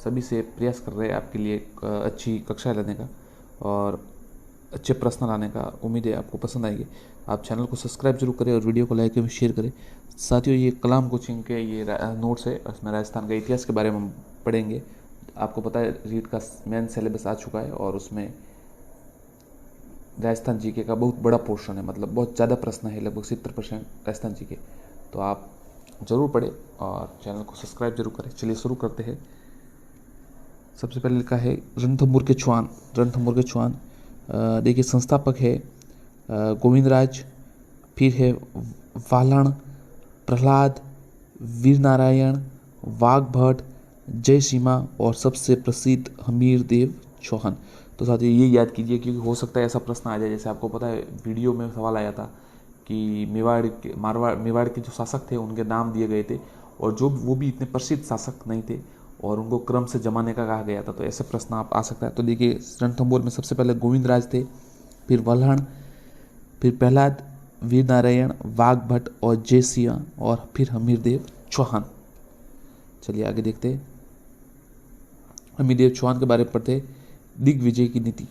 सभी से प्रयास कर रहे हैं आपके लिए अच्छी कक्षा लेने का और अच्छे प्रश्न लाने का। उम्मीद है आपको पसंद आएगी। आप चैनल को सब्सक्राइब जरूर करें और वीडियो को लाइक एवं शेयर करें। साथियों, ये कलाम कोचिंग के ये नोट्स है, उसमें राजस्थान का इतिहास के बारे में हम पढ़ेंगे। आपको पता है रीट का मेन सिलेबस आ चुका है और उसमें राजस्थान जीके का बहुत बड़ा पोर्शन है, मतलब बहुत ज़्यादा प्रश्न है, लगभग 70% राजस्थान जीके। तो आप ज़रूर पढ़ें और चैनल को सब्सक्राइब जरूर करें। चलिए शुरू करते हैं। सबसे पहले लिखा है रणथंभौर के चौहान। रणथंभौर के चौहान देखिए संस्थापक है गोविंदराज, फिर है वालाण, प्रहलाद, वीर नारायण, वाघभट, जय सीमा और सबसे प्रसिद्ध हमीरदेव चौहान। तो साथियों ये याद कीजिए क्योंकि हो सकता है ऐसा प्रश्न आ जाए। जैसे आपको पता है वीडियो में सवाल आया था कि मेवाड़ के जो शासक थे उनके नाम दिए गए थे और जो वो भी इतने प्रसिद्ध शासक नहीं थे और उनको क्रम से जमाने का कहा गया था। तो ऐसे प्रश्न आप आ सकता है। तो देखिए रणथंभौर में सबसे पहले गोविंदराज थे, फिर वल्हण, फिर प्रहलाद, वीर नारायण, वाघभट और जयसिंह और फिर हमीरदेव चौहान। चलिए आगे देखते हैं। हमीरदेव चौहान के बारे में पढ़ते दिग्विजय की नीति।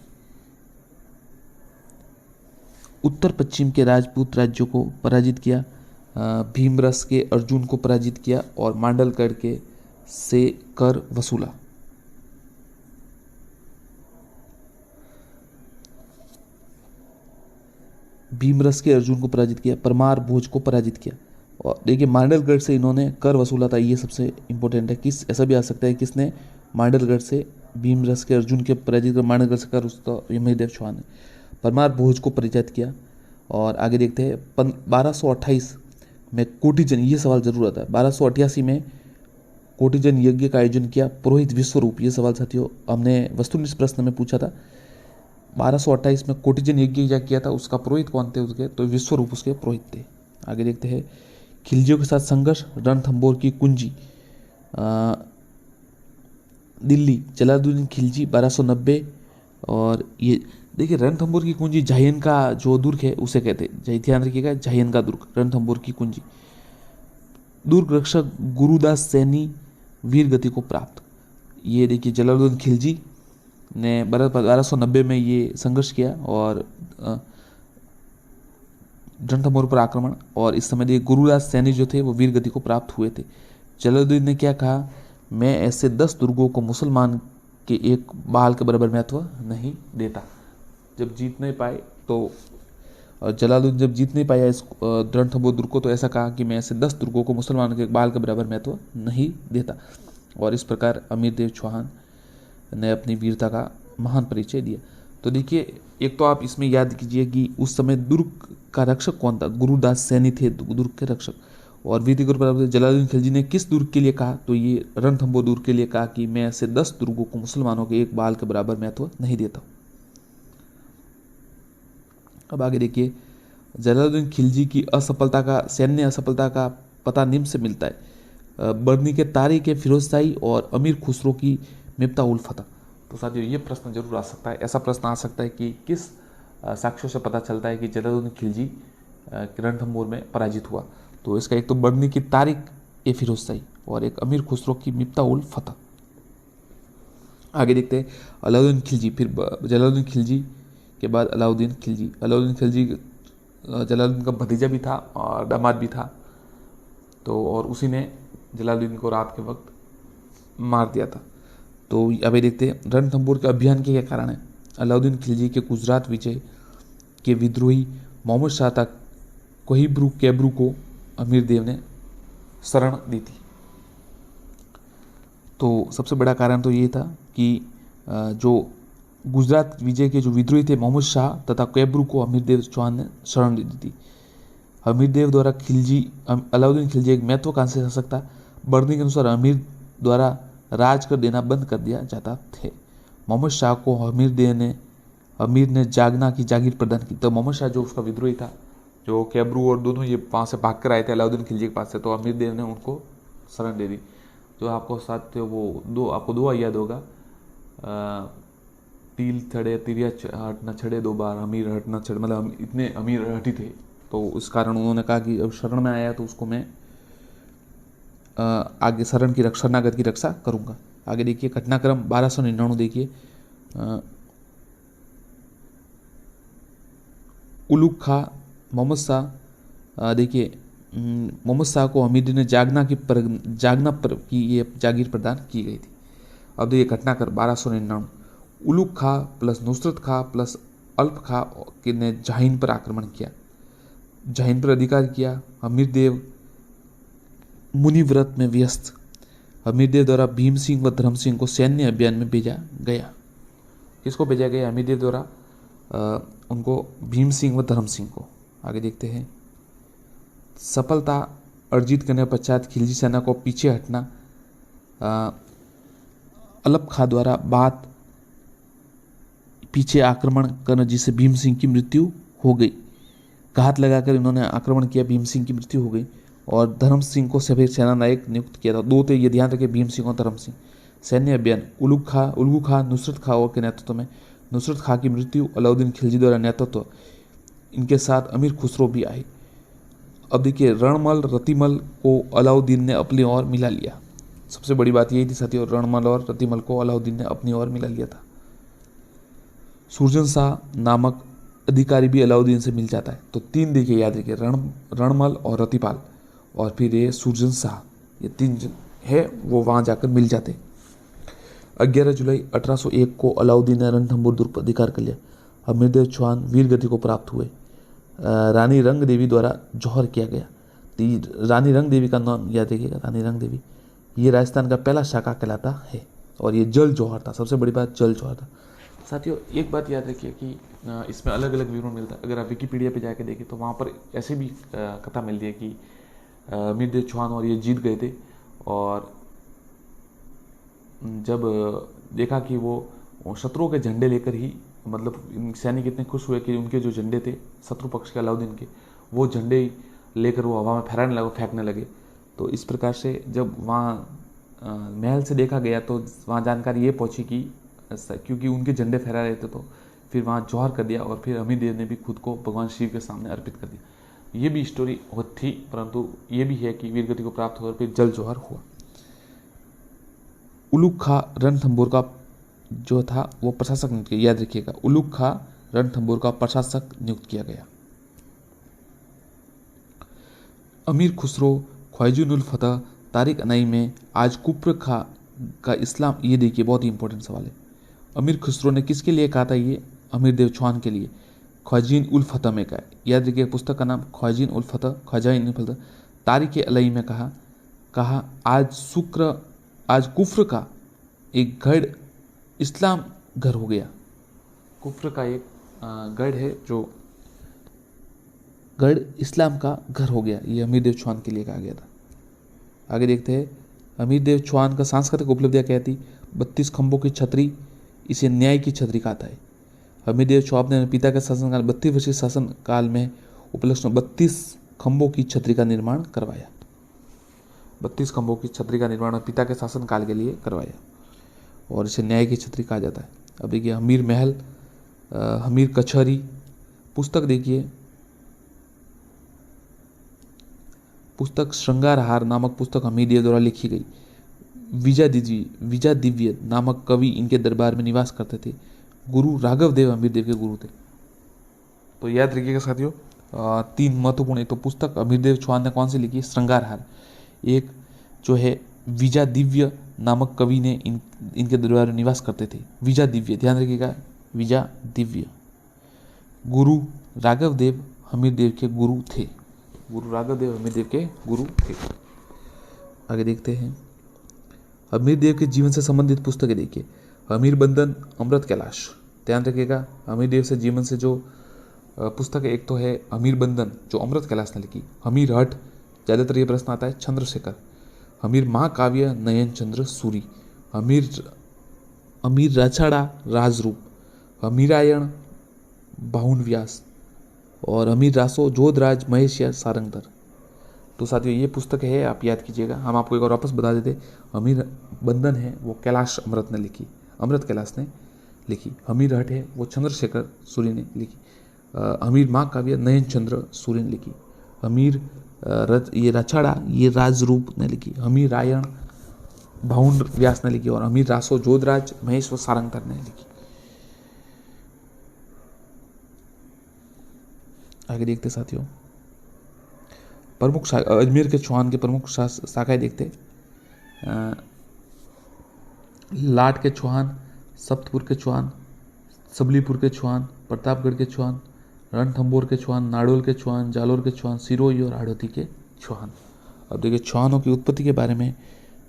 उत्तर पश्चिम के राजपूत राज्यों को पराजित किया, भीमरस के अर्जुन को पराजित किया और मांडलगढ़ के से कर वसूला। भीमरस के अर्जुन को पराजित किया, परमार भोज को पराजित किया और देखिए मांडलगढ़ से इन्होंने कर वसूला था। ये सबसे इंपॉर्टेंट है। किस ऐसा भी आ सकता है किसने मांडलगढ़ से भीमरस के अर्जुन के पराजित कर मांडलगढ़ से कर उसका हमीरदेव चौहान ने परमार भोज को पराजित किया। और आगे देखते हैं 1228 में कोटिजन, ये सवाल जरूर आता है। 1288 में कोटिजन यज्ञ का आयोजन किया, पुरोहित विश्वरूप। ये सवाल साथियों हमने वस्तुनिष्ठ प्रश्न में पूछा था। 1228 में कोटिजन यज्ञ किया था, उसका पुरोहित कौन थे उसके? तो विश्वरूप उसके पुरोहित थे। आगे देखते हैं खिलजियों के साथ संघर्ष। रणथंभौर की कुंजी दिल्ली, जलालुद्दीन खिलजी 1290। और ये देखिए रणथंभौर की कुंजी झायन का जो दुर्ग है उसे कहते हैं, ध्यान रखिएगा, झायन का दुर्ग रणथंभौर की कुंजी। दुर्ग रक्षक गुरुदास सैनी वीर गति को प्राप्त। ये देखिए जलालुद्दीन खिलजी ने 1290 में ये संघर्ष किया और रणथंभौर पर आक्रमण, और इस समय देखिए गुरुदास सैनी जो थे वो वीर गति को प्राप्त हुए थे। जलालुद्दीन ने क्या कहा, मैं ऐसे 10 दुर्गों को मुसलमान के एक बाल के बराबर महत्व नहीं देता। जब जीत नहीं पाए तो जलालुद्दीन जब जीत नहीं पाया इस रणथंभौर दुर्ग को, तो ऐसा कहा कि मैं ऐसे 10 दुर्गों को मुसलमान के एक बाल के बराबर महत्व नहीं देता। और इस प्रकार हमीरदेव चौहान ने अपनी वीरता का महान परिचय दिया। तो देखिए एक तो आप इसमें याद कीजिए कि उस समय दुर्ग का रक्षक कौन था? गुरुदास सैनी थे दुर्ग के रक्षक। और वीर जलालुद्दीन खिलजी ने किस दुर्ग के लिए कहा? तो ये रणथंभौर दुर्ग के लिए कहा कि मैं ऐसे 10 दुर्गों को मुसलमानों के एक बाल के बराबर महत्व नहीं देता। अब आगे देखिए जलालुद्दीन खिलजी की असफलता का, सैन्य असफलता का पता निम्न से मिलता है। बर्नी के तारिक फिरोजशाही और अमीर खुसरो की मिफ्ता उल फतह। तो साथियों ये प्रश्न जरूर आ सकता है। ऐसा प्रश्न आ सकता है कि किस साक्ष्यों से पता चलता है कि जलालुद्दीन खिलजी रणथंभौर में पराजित हुआ? तो इसका एक तो बर्नी की तारिक ए फिरोजशाही और एक अमीर खुसरो की मिफ्ता उल फतह। आगे देखते हैं अलाउद्दीन खिलजी, फिर जलालुद्दीन खिलजी के बाद अलाउद्दीन खिलजी। अलाउद्दीन खिलजी जलालुद्दीन का भतीजा भी था और दामाद भी था। तो और उसी ने जलालुद्दीन को रात के वक्त मार दिया था। तो अभी देखते हैं रणथंभौर के अभियान के क्या कारण है। अलाउद्दीन खिलजी के गुजरात विजय के विद्रोही मोहम्मद शाह तक कैब्रू को हमीरदेव ने शरण दी थी। तो सबसे बड़ा कारण तो ये था कि जो गुजरात विजय के जो विद्रोही थे मोहम्मद शाह तथा कैब्रू को हमीरदेव चौहान ने शरण दी थी। हमीरदेव द्वारा अलाउद्दीन खिलजी एक महत्वाकांक्षी शासक था। बर्नी के अनुसार अमीर द्वारा राज कर देना बंद कर दिया जाता थे। मोहम्मद शाह को अमीर ने जागना की जागीर प्रदान की। तो मोहम्मद शाह जो उसका विद्रोही था, जो कैब्रू और दोनों ये वहाँ से भाग कर आए थे अलाउद्दीन खिलजी के पास से, तो हमीरदेव ने उनको शरण दे दी। जो आपको साथ थे वो आपको दो याद होगा, तिल छड़े तिरिया हट न छड़े दो बार, अमीर हट न छड़े, मतलब इतने अमीर हटी थे। तो इस कारण उन्होंने कहा कि अब शरण में आया तो उसको मैं आगे शरणागत की रक्षा करूंगा। आगे देखिए घटनाक्रम 1299 देखिए उलुग खां मोहम्मद शाह, देखिए मोहम्मद शाह को हमीद ने जागना की ये जागीर प्रदान की गई थी। अब देखिए घटनाक्रम 1299 उलुग खां प्लस नुसरत खां प्लस अल्प खा ने जहीन पर आक्रमण किया, जहीन पर अधिकार किया। हमीरदेव मुनिव्रत में व्यस्त। हमीरदेव द्वारा भीम सिंह व धर्म सिंह को सैन्य अभियान में भेजा गया। किसको भेजा गया? हमीरदेव द्वारा उनको भीम सिंह व धर्म सिंह को। आगे देखते हैं। सफलता अर्जित करने पश्चात खिलजी सेना को पीछे हटना, अलप खा द्वारा बात पीछे आक्रमण करना जिससे भीम सिंह की मृत्यु हो गई। घात लगाकर इन्होंने आक्रमण किया, भीम सिंह की मृत्यु हो गई। और धर्म सिंह को सभी सेना नायक नियुक्त किया था। दो थे, ये ध्यान रखें, भीम सिंह और धर्म सिंह। सैन्य अभियान उल्गू खा नुसरत खा के नेतृत्व में। नुसरत खा की मृत्यु, अलाउद्दीन खिलजी द्वारा नेतृत्व, इनके साथ अमीर खुसरो भी आए। अब देखिए, रणमल रतिमल को अलाउद्दीन ने अपनी ओर मिला लिया। सबसे बड़ी बात यही थी साथियों, रणमल और रतिमल को अलाउद्दीन ने अपनी ओर मिला लिया था। सुरजन शाह नामक अधिकारी भी अलाउद्दीन से मिल जाता है। तो तीन देखिए, याद रखिए, रणमल और रतिपाल और फिर ये सुरजन शाह, ये तीन है वो वहाँ जाकर मिल जाते। 11 जुलाई 1801 को अलाउद्दीन ने रणथंभौर दुर्ग पर अधिकार कर लिया। हमीरदेव चौहान वीर गति को प्राप्त हुए। रानी रंग देवी द्वारा जौहर किया गया। तो रानी रंग देवी का नाम याद रखिएगा, रानी रंग देवी, ये राजस्थान का पहला शाखा कहलाता है। और ये जल जौहर था, सबसे बड़ी बात जल जौहर था। साथियों एक बात याद रखिए कि इसमें अलग अलग विवरण मिलता है। अगर आप विकिपीडिया पे जाके देखें तो वहाँ पर ऐसे भी कथा मिलती है कि हमीरदेव चौहान और ये जीत गए थे, और जब देखा कि वो शत्रुओं के झंडे लेकर ही, मतलब सैनिक इतने खुश हुए कि उनके जो झंडे थे शत्रु पक्ष के अलाउद्दीन के, वो झंडे लेकर वो हवा में फहराने लगे, फेंकने लगे। तो इस प्रकार से जब वहाँ महल से देखा गया तो वहाँ जानकारी ये पहुँची कि क्योंकि उनके झंडे फहरा रहे थे, तो फिर वहाँ जौहर कर दिया और फिर हमीरदेव ने भी खुद को भगवान शिव के सामने अर्पित कर दिया। ये भी स्टोरी थी, परंतु ये भी है कि वीरगति को प्राप्त हुआ और फिर जल जौहर हुआ। उलूग खा रणथंभौर का जो था वो प्रशासक नियुक्त किया, याद रखिएगा, उलूग खा रणथंभौर का प्रशासक नियुक्त किया गया। अमीर खुसरो ख्वाजून उल फतह तारिक अनाई में आज कुफ्र खा का इस्लाम, ये देखिए बहुत ही इंपॉर्टेंट सवाल है। अमीर खुसरो ने किसके लिए कहा था? ये अमीरदेव चौहान के लिए। ख्वाजीन उल फतह में कहा, याद रखिए पुस्तक का नाम ख्वाजीन उल फतह, ख्वाजाइन उल फतह। तारिक अलई में कहा आज कुफ्र का एक गढ़ इस्लाम घर हो गया। कुफ्र का एक गढ़ है जो गढ़ इस्लाम का घर हो गया, ये हमीरदेव चौहान के लिए कहा गया था। आगे देखते हैं, हमीरदेव चौहान का सांस्कृतिक उपलब्धियाँ क्या थी? 32 खंभों की छतरी, इसे न्याय की छतरी कहता है। हमीरदेव चौहान ने पिता के शासनकाल 32 वर्षीय शासनकाल में उपलक्ष्य 32 खंभों की छतरी का निर्माण करवाया। 32 खंभों की छतरी का निर्माण पिता के शासनकाल के लिए करवाया और इसे न्याय की छतरी कहा जाता है। अब देखिए हमीर महल, हमीर कचहरी, पुस्तक देखिए, पुस्तक श्रृंगारहार नामक पुस्तक हमीरदेव द्वारा लिखी गई। विजा दिव्य नामक कवि इनके दरबार में निवास करते थे। गुरु राघव देव हमीरदेव के गुरु थे। तो याद रखिएगा साथियों, 3 महत्वपूर्ण, तो पुस्तक हमीरदेव चौहान ने कौन सी लिखी? श्रृंगारहार। एक जो है विजा दिव्य नामक कवि ने इनके दरबार में निवास करते थे। विजा दिव्य, ध्यान रखिएगा, विजा दिव्य। गुरु राघव देव हमीरदेव के गुरु थे। गुरु राघव देव हमीरदेव के गुरु थे। आगे देखते हैं, हमीरदेव के जीवन से संबंधित पुस्तकें देखिए। हमीर बंधन, अमृत कैलाश, ध्यान रखिएगा, हमीरदेव से जीवन से जो पुस्तक है, एक तो है हमीर बंधन जो अमृत कैलाश ने लिखी। हमीर हट, ज़्यादातर ये प्रश्न आता है, चंद्रशेखर। हमीर महाकाव्य, नयन चंद्र सूरी। हमीर रचड़ा, राजरूप। हमीरायण, बाहुन व्यास। और हमीर रासो, जोधराज, महेश या सारंगधर। तो साथियों ये पुस्तक है, आप याद कीजिएगा। हम आपको एक और वापस बता देते, हमीर बंधन है वो कैलाश अमृत ने लिखी, अमृत कैलाश ने लिखी। हमीर हट है वो चंद्रशेखर सूरी ने लिखी। हमीर महाकाव्य नयन चंद्र सूरी ने लिखी। हमीर ये रचड़ा ये राजरूप ने लिखी। हमीर रायण बाहुन व्यास ने लिखी और हमीर रासो जोधराज महेश व सारंगधर ने लिखी। आगे देखते साथियों, प्रमुख अजमेर के चौहान के प्रमुख शाखाएं देखते। लाट के चौहान, सप्तपुर के चौहान, सबलीपुर के चौहान, प्रतापगढ़ के चौहान, रणथंभौर के चौहान, नाडोल के चौहान, जालोर के चौहान, सिरोही और हाड़ौती के चौहान। अब देखिए चौहानों की उत्पत्ति के बारे में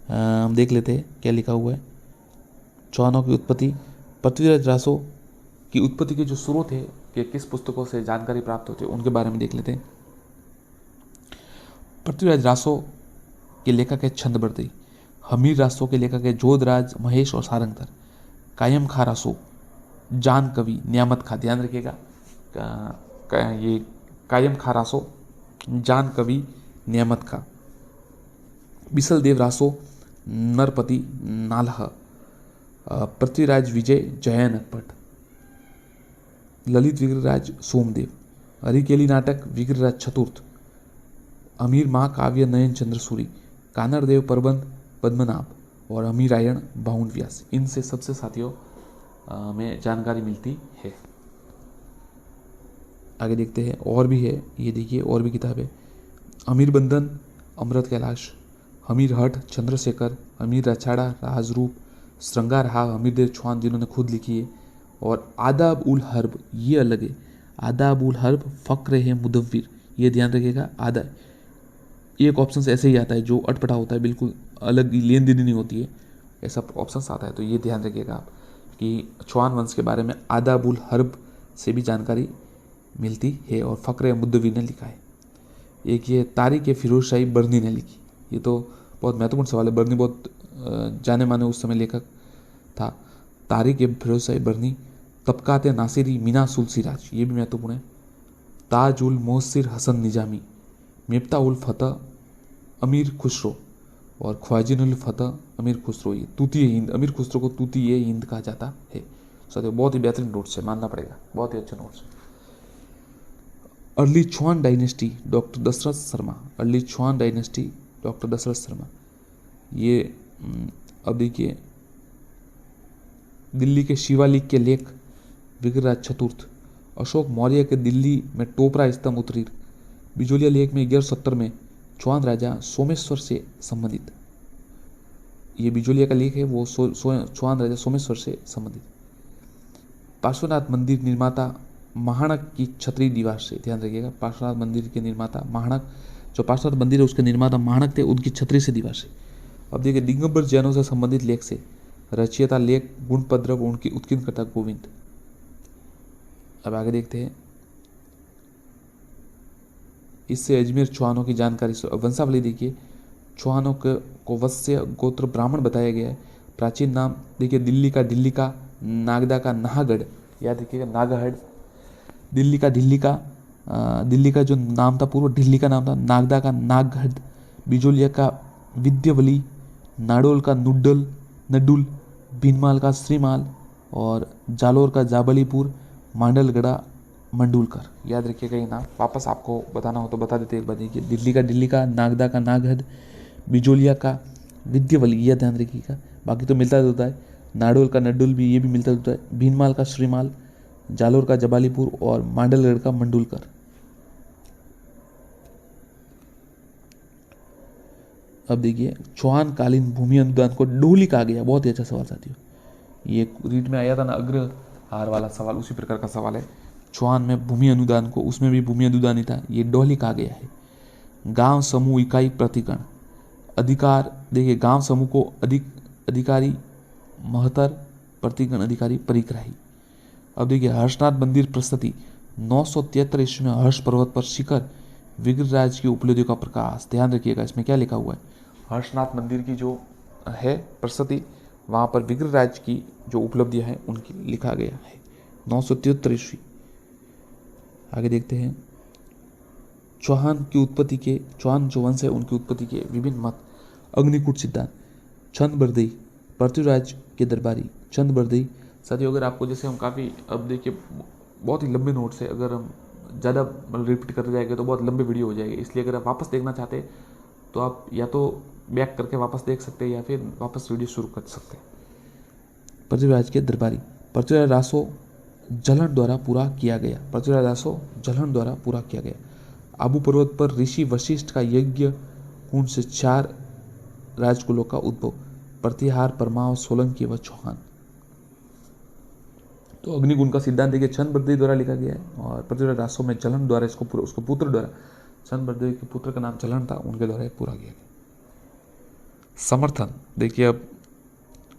हम देख लेते हैं क्या लिखा हुआ है। चौहानों की उत्पत्ति, पृथ्वीराज रासो की उत्पत्ति के जो स्रोत है कि किस पुस्तकों से जानकारी प्राप्त होती है उनके बारे में देख लेते हैं। पृथ्वीराज रासो के लेखक है छंदबरदई। हमीर रासो के लेखक है जोधराज, महेश और सारंगधर। कायम खा रासो, जान कवि, नियामत खा, ध्यान रखिएगा ये कायम खा रासो, जान कवि, नियामत खा। बिसल देव रासो, नरपति, नालह। पृथ्वीराज विजय, जयन अकपट। ललित विग्रहराज, सोमदेव। हरिकेली नाटक, विग्रहराज चतुर्थ। अमीर महाकाव्य, नयन चंद्र सूरी। कानरदेव प्रबंध, पद्मनाभ। और अमीरायण, बाहुन व्यास। इनसे सबसे साथियों में जानकारी मिलती है। आगे देखते हैं, और भी है, ये देखिए और भी किताब है। अमीर बंधन, अमृत कैलाश। हमीर हठ, चंद्रशेखर। अमीर रछाड़ा, राजरूप। श्रृंगार हाव, अमीरदेव चौहान जिन्होंने खुद लिखी है। और आदाब उल हर्ब, ये अलग है। आदाब उल हर्ब, फ़क्र है मुदव्विर, ये ध्यान रखिएगा। आदा एक ऑप्शन ऐसे ही आता है जो अटपटा होता है, बिल्कुल अलग लेन देन नहीं होती है, ऐसा ऑप्शन आता है, तो ये ध्यान रखिएगा आप कि चौहान वंश के बारे में आदाब उल हर्ब से भी जानकारी मिलती है और फ़क्र मुदव्विर ने लिखा है। एक ये तारीख फिरोज शाही बर्नी ने लिखी, ये तो बहुत महत्वपूर्ण सवाल है। बर्नी बहुत जाने माने उस समय लेखक था। तारीख फिरोज शाही बर्नी। तबकात नासिरी, मीना सुलसिराज, ये भी महत्वपूर्ण है। ताज उल मोहसिर हसन निजामी। मिफ्ता उल फतह, अमीर खुसरो। और ख्वाजिन उल फतह, अमीर खुसरो। ये तूती हिंद, अमीर खुसरो को तूती हिंद कहा जाता है। साथियों बहुत ही बेहतरीन नोट्स है, मानना पड़ेगा, बहुत ही अच्छे नोट्स है। Early Chauhan dynasty, doctor Dasharath Sharma. Early Chauhan dynasty, doctor Dasharath Sharma. ये अब देखिए, दिल्ली के शिवालिक के लेख, विग्रहराज चतुर्थ। अशोक मौर्य के दिल्ली में टोपरा स्तंभ उत्तीर्ण। बिजोलिया लेख में 1170 में चौहान राजा सोमेश्वर से संबंधित, ये बिजोलिया का लेख है, वो चौहान राजा सोमेश्वर से संबंधित। पार्श्वनाथ मंदिर निर्माता महाणक की क्षत्रिय निवास से, ध्यान रखिएगा, पार्श्वनाथ मंदिर के निर्माता महाणक, जो पार्श्वनाथ मंदिर है उसके निर्माता महाणक थे, उनकी क्षत्रिय से निवास है। अब देखिए, दिगंबर जैनों से संबंधित लेख से रचयिता लेख गुणपद्रव, उनकी उत्कीर्णकर्ता गोविंद। अब आगे देखते हैं, इससे अजमेर चौहानों की जानकारी, वंशावली देखिए, चौहानों को वत्स्य गोत्र ब्राह्मण बताया गया है। प्राचीन नाम देखिए, दिल्ली का, नागदा का नाहगढ़, याद रखिएगा नागहड़। दिल्ली का जो नाम था पूर्व, दिल्ली का नाम था, नागदा का नागहड़। बिजोलिया का विद्यावली। नाडोल का नडुल। भीनमाल का श्रीमाल। और जालोर का जाबलीपुर। मांडलगढ़ा मंडुलकर, याद रखिएगा ये नाम। वापस आपको बताना हो तो बता देते एक बार। देखिए, दिल्ली का, नागदा का नागहद, बिजोलिया का विद्यावली, यह ध्यान रखिएगा। बाकी तो मिलता जुलता है। नाडोल का नडुल भी, ये भी मिलता जुलता है। भीनमाल का श्रीमाल, जालोर का जबालीपुर और मांडलगढ़ का मंडुलकर। अब देखिए, चौहान कालीन भूमि अनुदान को डोहली कहा गया, बहुत ही अच्छा सवाल साथियों। ये रीट में आया था ना, अग्रहार वाला सवाल, उसी प्रकार का सवाल है। चौहान में भूमि अनुदान को, उसमें भी भूमि अनुदान ही था, ये डोहली कहा गया है। गांव समूह इकाई प्रतिगण अधिकार, देखिए गांव समूह को अधिकारी महतर, प्रतिगण अधिकारी परिग्राही। अब देखिए, हर्षनाथ मंदिर प्रस्तुति 973 ईस्वी में हर्ष पर्वत पर शिखर, विग्रहराज की उपलब्धियों का प्रकाश। ध्यान रखिएगा इसमें क्या लिखा हुआ है। हर्षनाथ मंदिर की जो है प्रस्तुति, वहाँ पर विग्रहराज की जो उपलब्धियाँ हैं उनकी लिखा गया है, 973 ईस्वी। आगे देखते हैं, चौहान जो वंश है उनकी उत्पत्ति के विभिन्न मत। अग्निकूट सिद्धांत, छंदबरदई, पृथ्वीराज के दरबारी, छंदबरदई। साथियों अगर आपको, जैसे हम काफ़ी, अब देखिए बहुत ही लंबे नोट्स है, अगर हम ज़्यादा रिपीट करते जाएंगे तो बहुत लंबे वीडियो हो जाएगी, इसलिए अगर आप वापस देखना चाहते हैं तो आप या तो बैक करके वापस देख सकते हैं या फिर वापस वीडियो शुरू कर सकते हैं। पृथ्वीराज के दरबारी, पृथ्वीराज रासो जलन द्वारा पूरा किया गया। आबू पर्वत पर ऋषि वशिष्ठ का यज्ञ कुंड से 4 राजकुलों का उद्भव। प्रतिहार, परमाव, सोलंकी व चौहान। तो अग्निगुण का सिद्धांत देखिए छंदबद्री द्वारा लिखा गया है और पृथ्वीराज रासो में चलन द्वारा इसको पूरा, उसको पुत्र द्वारा, छंदबद्री के पुत्र का नाम चलन था, उनके द्वारा पूरा किया गया। समर्थन देखिए, अब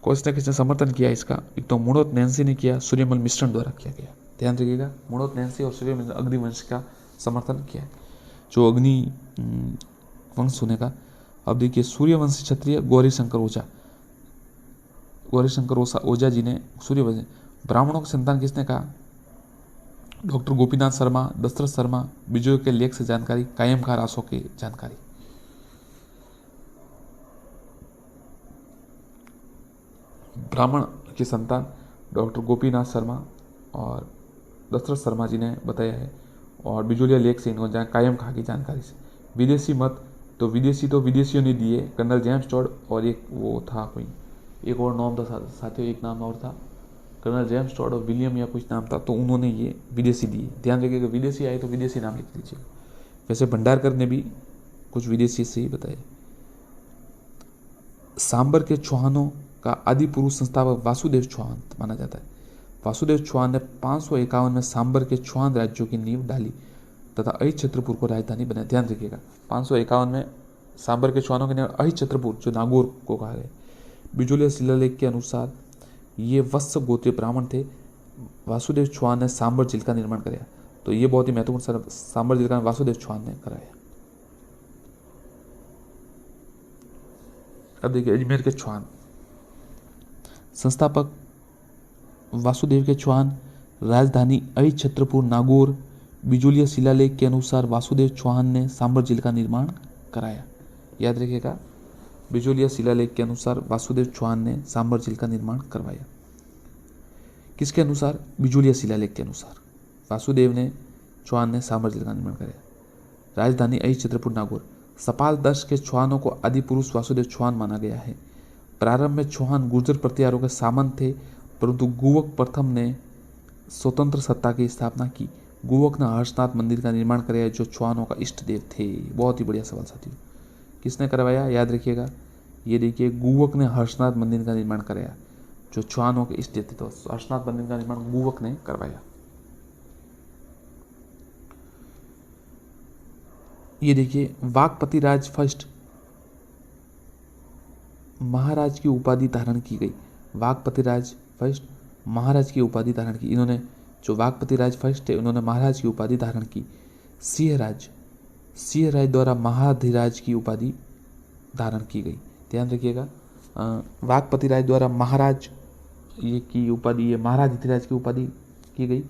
किसने समर्थन किया इसका, एक तो मुणोत नैन्सी ने किया, सूर्यमल मिश्रण द्वारा किया गया। ध्यान रखिएगा, मुणोत नैन्सी और सूर्यमल अग्निवंश का समर्थन किया है, जो अग्नि वंश होने का। अब देखिए सूर्यवंशी क्षत्रिय गौरीशंकर ओझा, गौरीशंकर ओझा जी ने सूर्यवंशी। ब्राह्मणों की संतान किसने कहा, डॉक्टर गोपीनाथ शर्मा, दशरथ शर्मा, बिजोय के लेख से जानकारी, कायम खा रासों की जानकारी। ब्राह्मण की संतान डॉक्टर गोपीनाथ शर्मा और दशरथ शर्मा जी ने बताया है, और बिजोलिया लेख से इन्होंने कायम खा की जानकारी से। विदेशी मत, तो विदेशियों ने दिए, कर्नल जेम्स टॉड और एक वो था कोई, एक और नाम था साथियों, एक नाम और था, कर्नल जेम्स टॉड और विलियम या कुछ नाम था, तो उन्होंने ये विदेशी दिए। ध्यान रखिएगा, विदेशी आए तो विदेशी नाम लिख दीजिए। वैसे भंडारकर ने भी कुछ विदेशी से ही बताए। सांबर के चौहानों का आदि पुरुष संस्थापक वासुदेव चौहान माना जाता है। वासुदेव चौहान ने 551 में सांबर के चौहान राज्यों की नींव डाली तथा अहिच्छत्रपुर को राजधानी बनाया। ध्यान रखिएगा, 551 में सांबर के चौहानों के नींव अहिच्छत्रपुर, जो नागौर को कहा गया। बिजोलिया शिलालेख के अनुसार ये वत्स गोत्रीय ब्राह्मण थे। वासुदेव चौहान ने सांबर झील का निर्माण कराया, तो ये बहुत ही महत्वपूर्ण, सांबर झील का वासुदेव चौहान ने कराया। अब देखिए अजमेर के चौहान, संस्थापक वासुदेव के चौहान, राजधानी अहिच्छत्रपुर नागौर। बिजोलिया शिलालेख के अनुसार वासुदेव चौहान ने सांबर झील का निर्माण कराया। याद रखिएगा, बिजोलिया शिलालेख के अनुसार वासुदेव चौहान ने सांबर झील का निर्माण करवाया। किसके अनुसार, बिजोलिया शिलालेख के अनुसार वासुदेव ने चौहान ने सांबर झील का निर्माण कराया। राजधानी अहिच्छत्रपुर नागौर। सपाल दर्श के चौहानों को आदि पुरुष वासुदेव चौहान माना गया है। प्रारंभ में चौहान गुर्जर प्रतिहारों के सामंत थे, परंतु गुवक प्रथम ने स्वतंत्र सत्ता की स्थापना की। गुवक ने हर्षनाथ मंदिर का निर्माण कराया, जो चौहानों का इष्ट देव थे। बहुत ही बढ़िया सवाल साथियों, किसने करवाया, याद रखिएगा, ये देखिए गुवक ने हर्षनाथ मंदिर का निर्माण कराया, जो चौहानों के इष्ट देव थे। तो हर्षनाथ मंदिर का निर्माण गुवक ने करवाया। ये देखिए वाकपति राज फर्स्ट महाराज की उपाधि धारण की गई। वाकपति राज फर्स्ट महाराज की उपाधि धारण की। इन्होंने जो वाकपति राज फर्स्ट थे, उन्होंने महाराज की उपाधि धारण की। सिंह राज द्वारा महाधिराज की उपाधि धारण की गई। ध्यान रखिएगा, वाकपति राज द्वारा महाराज ये की उपाधि, ये महाराज अधिराज की उपाधि की गई।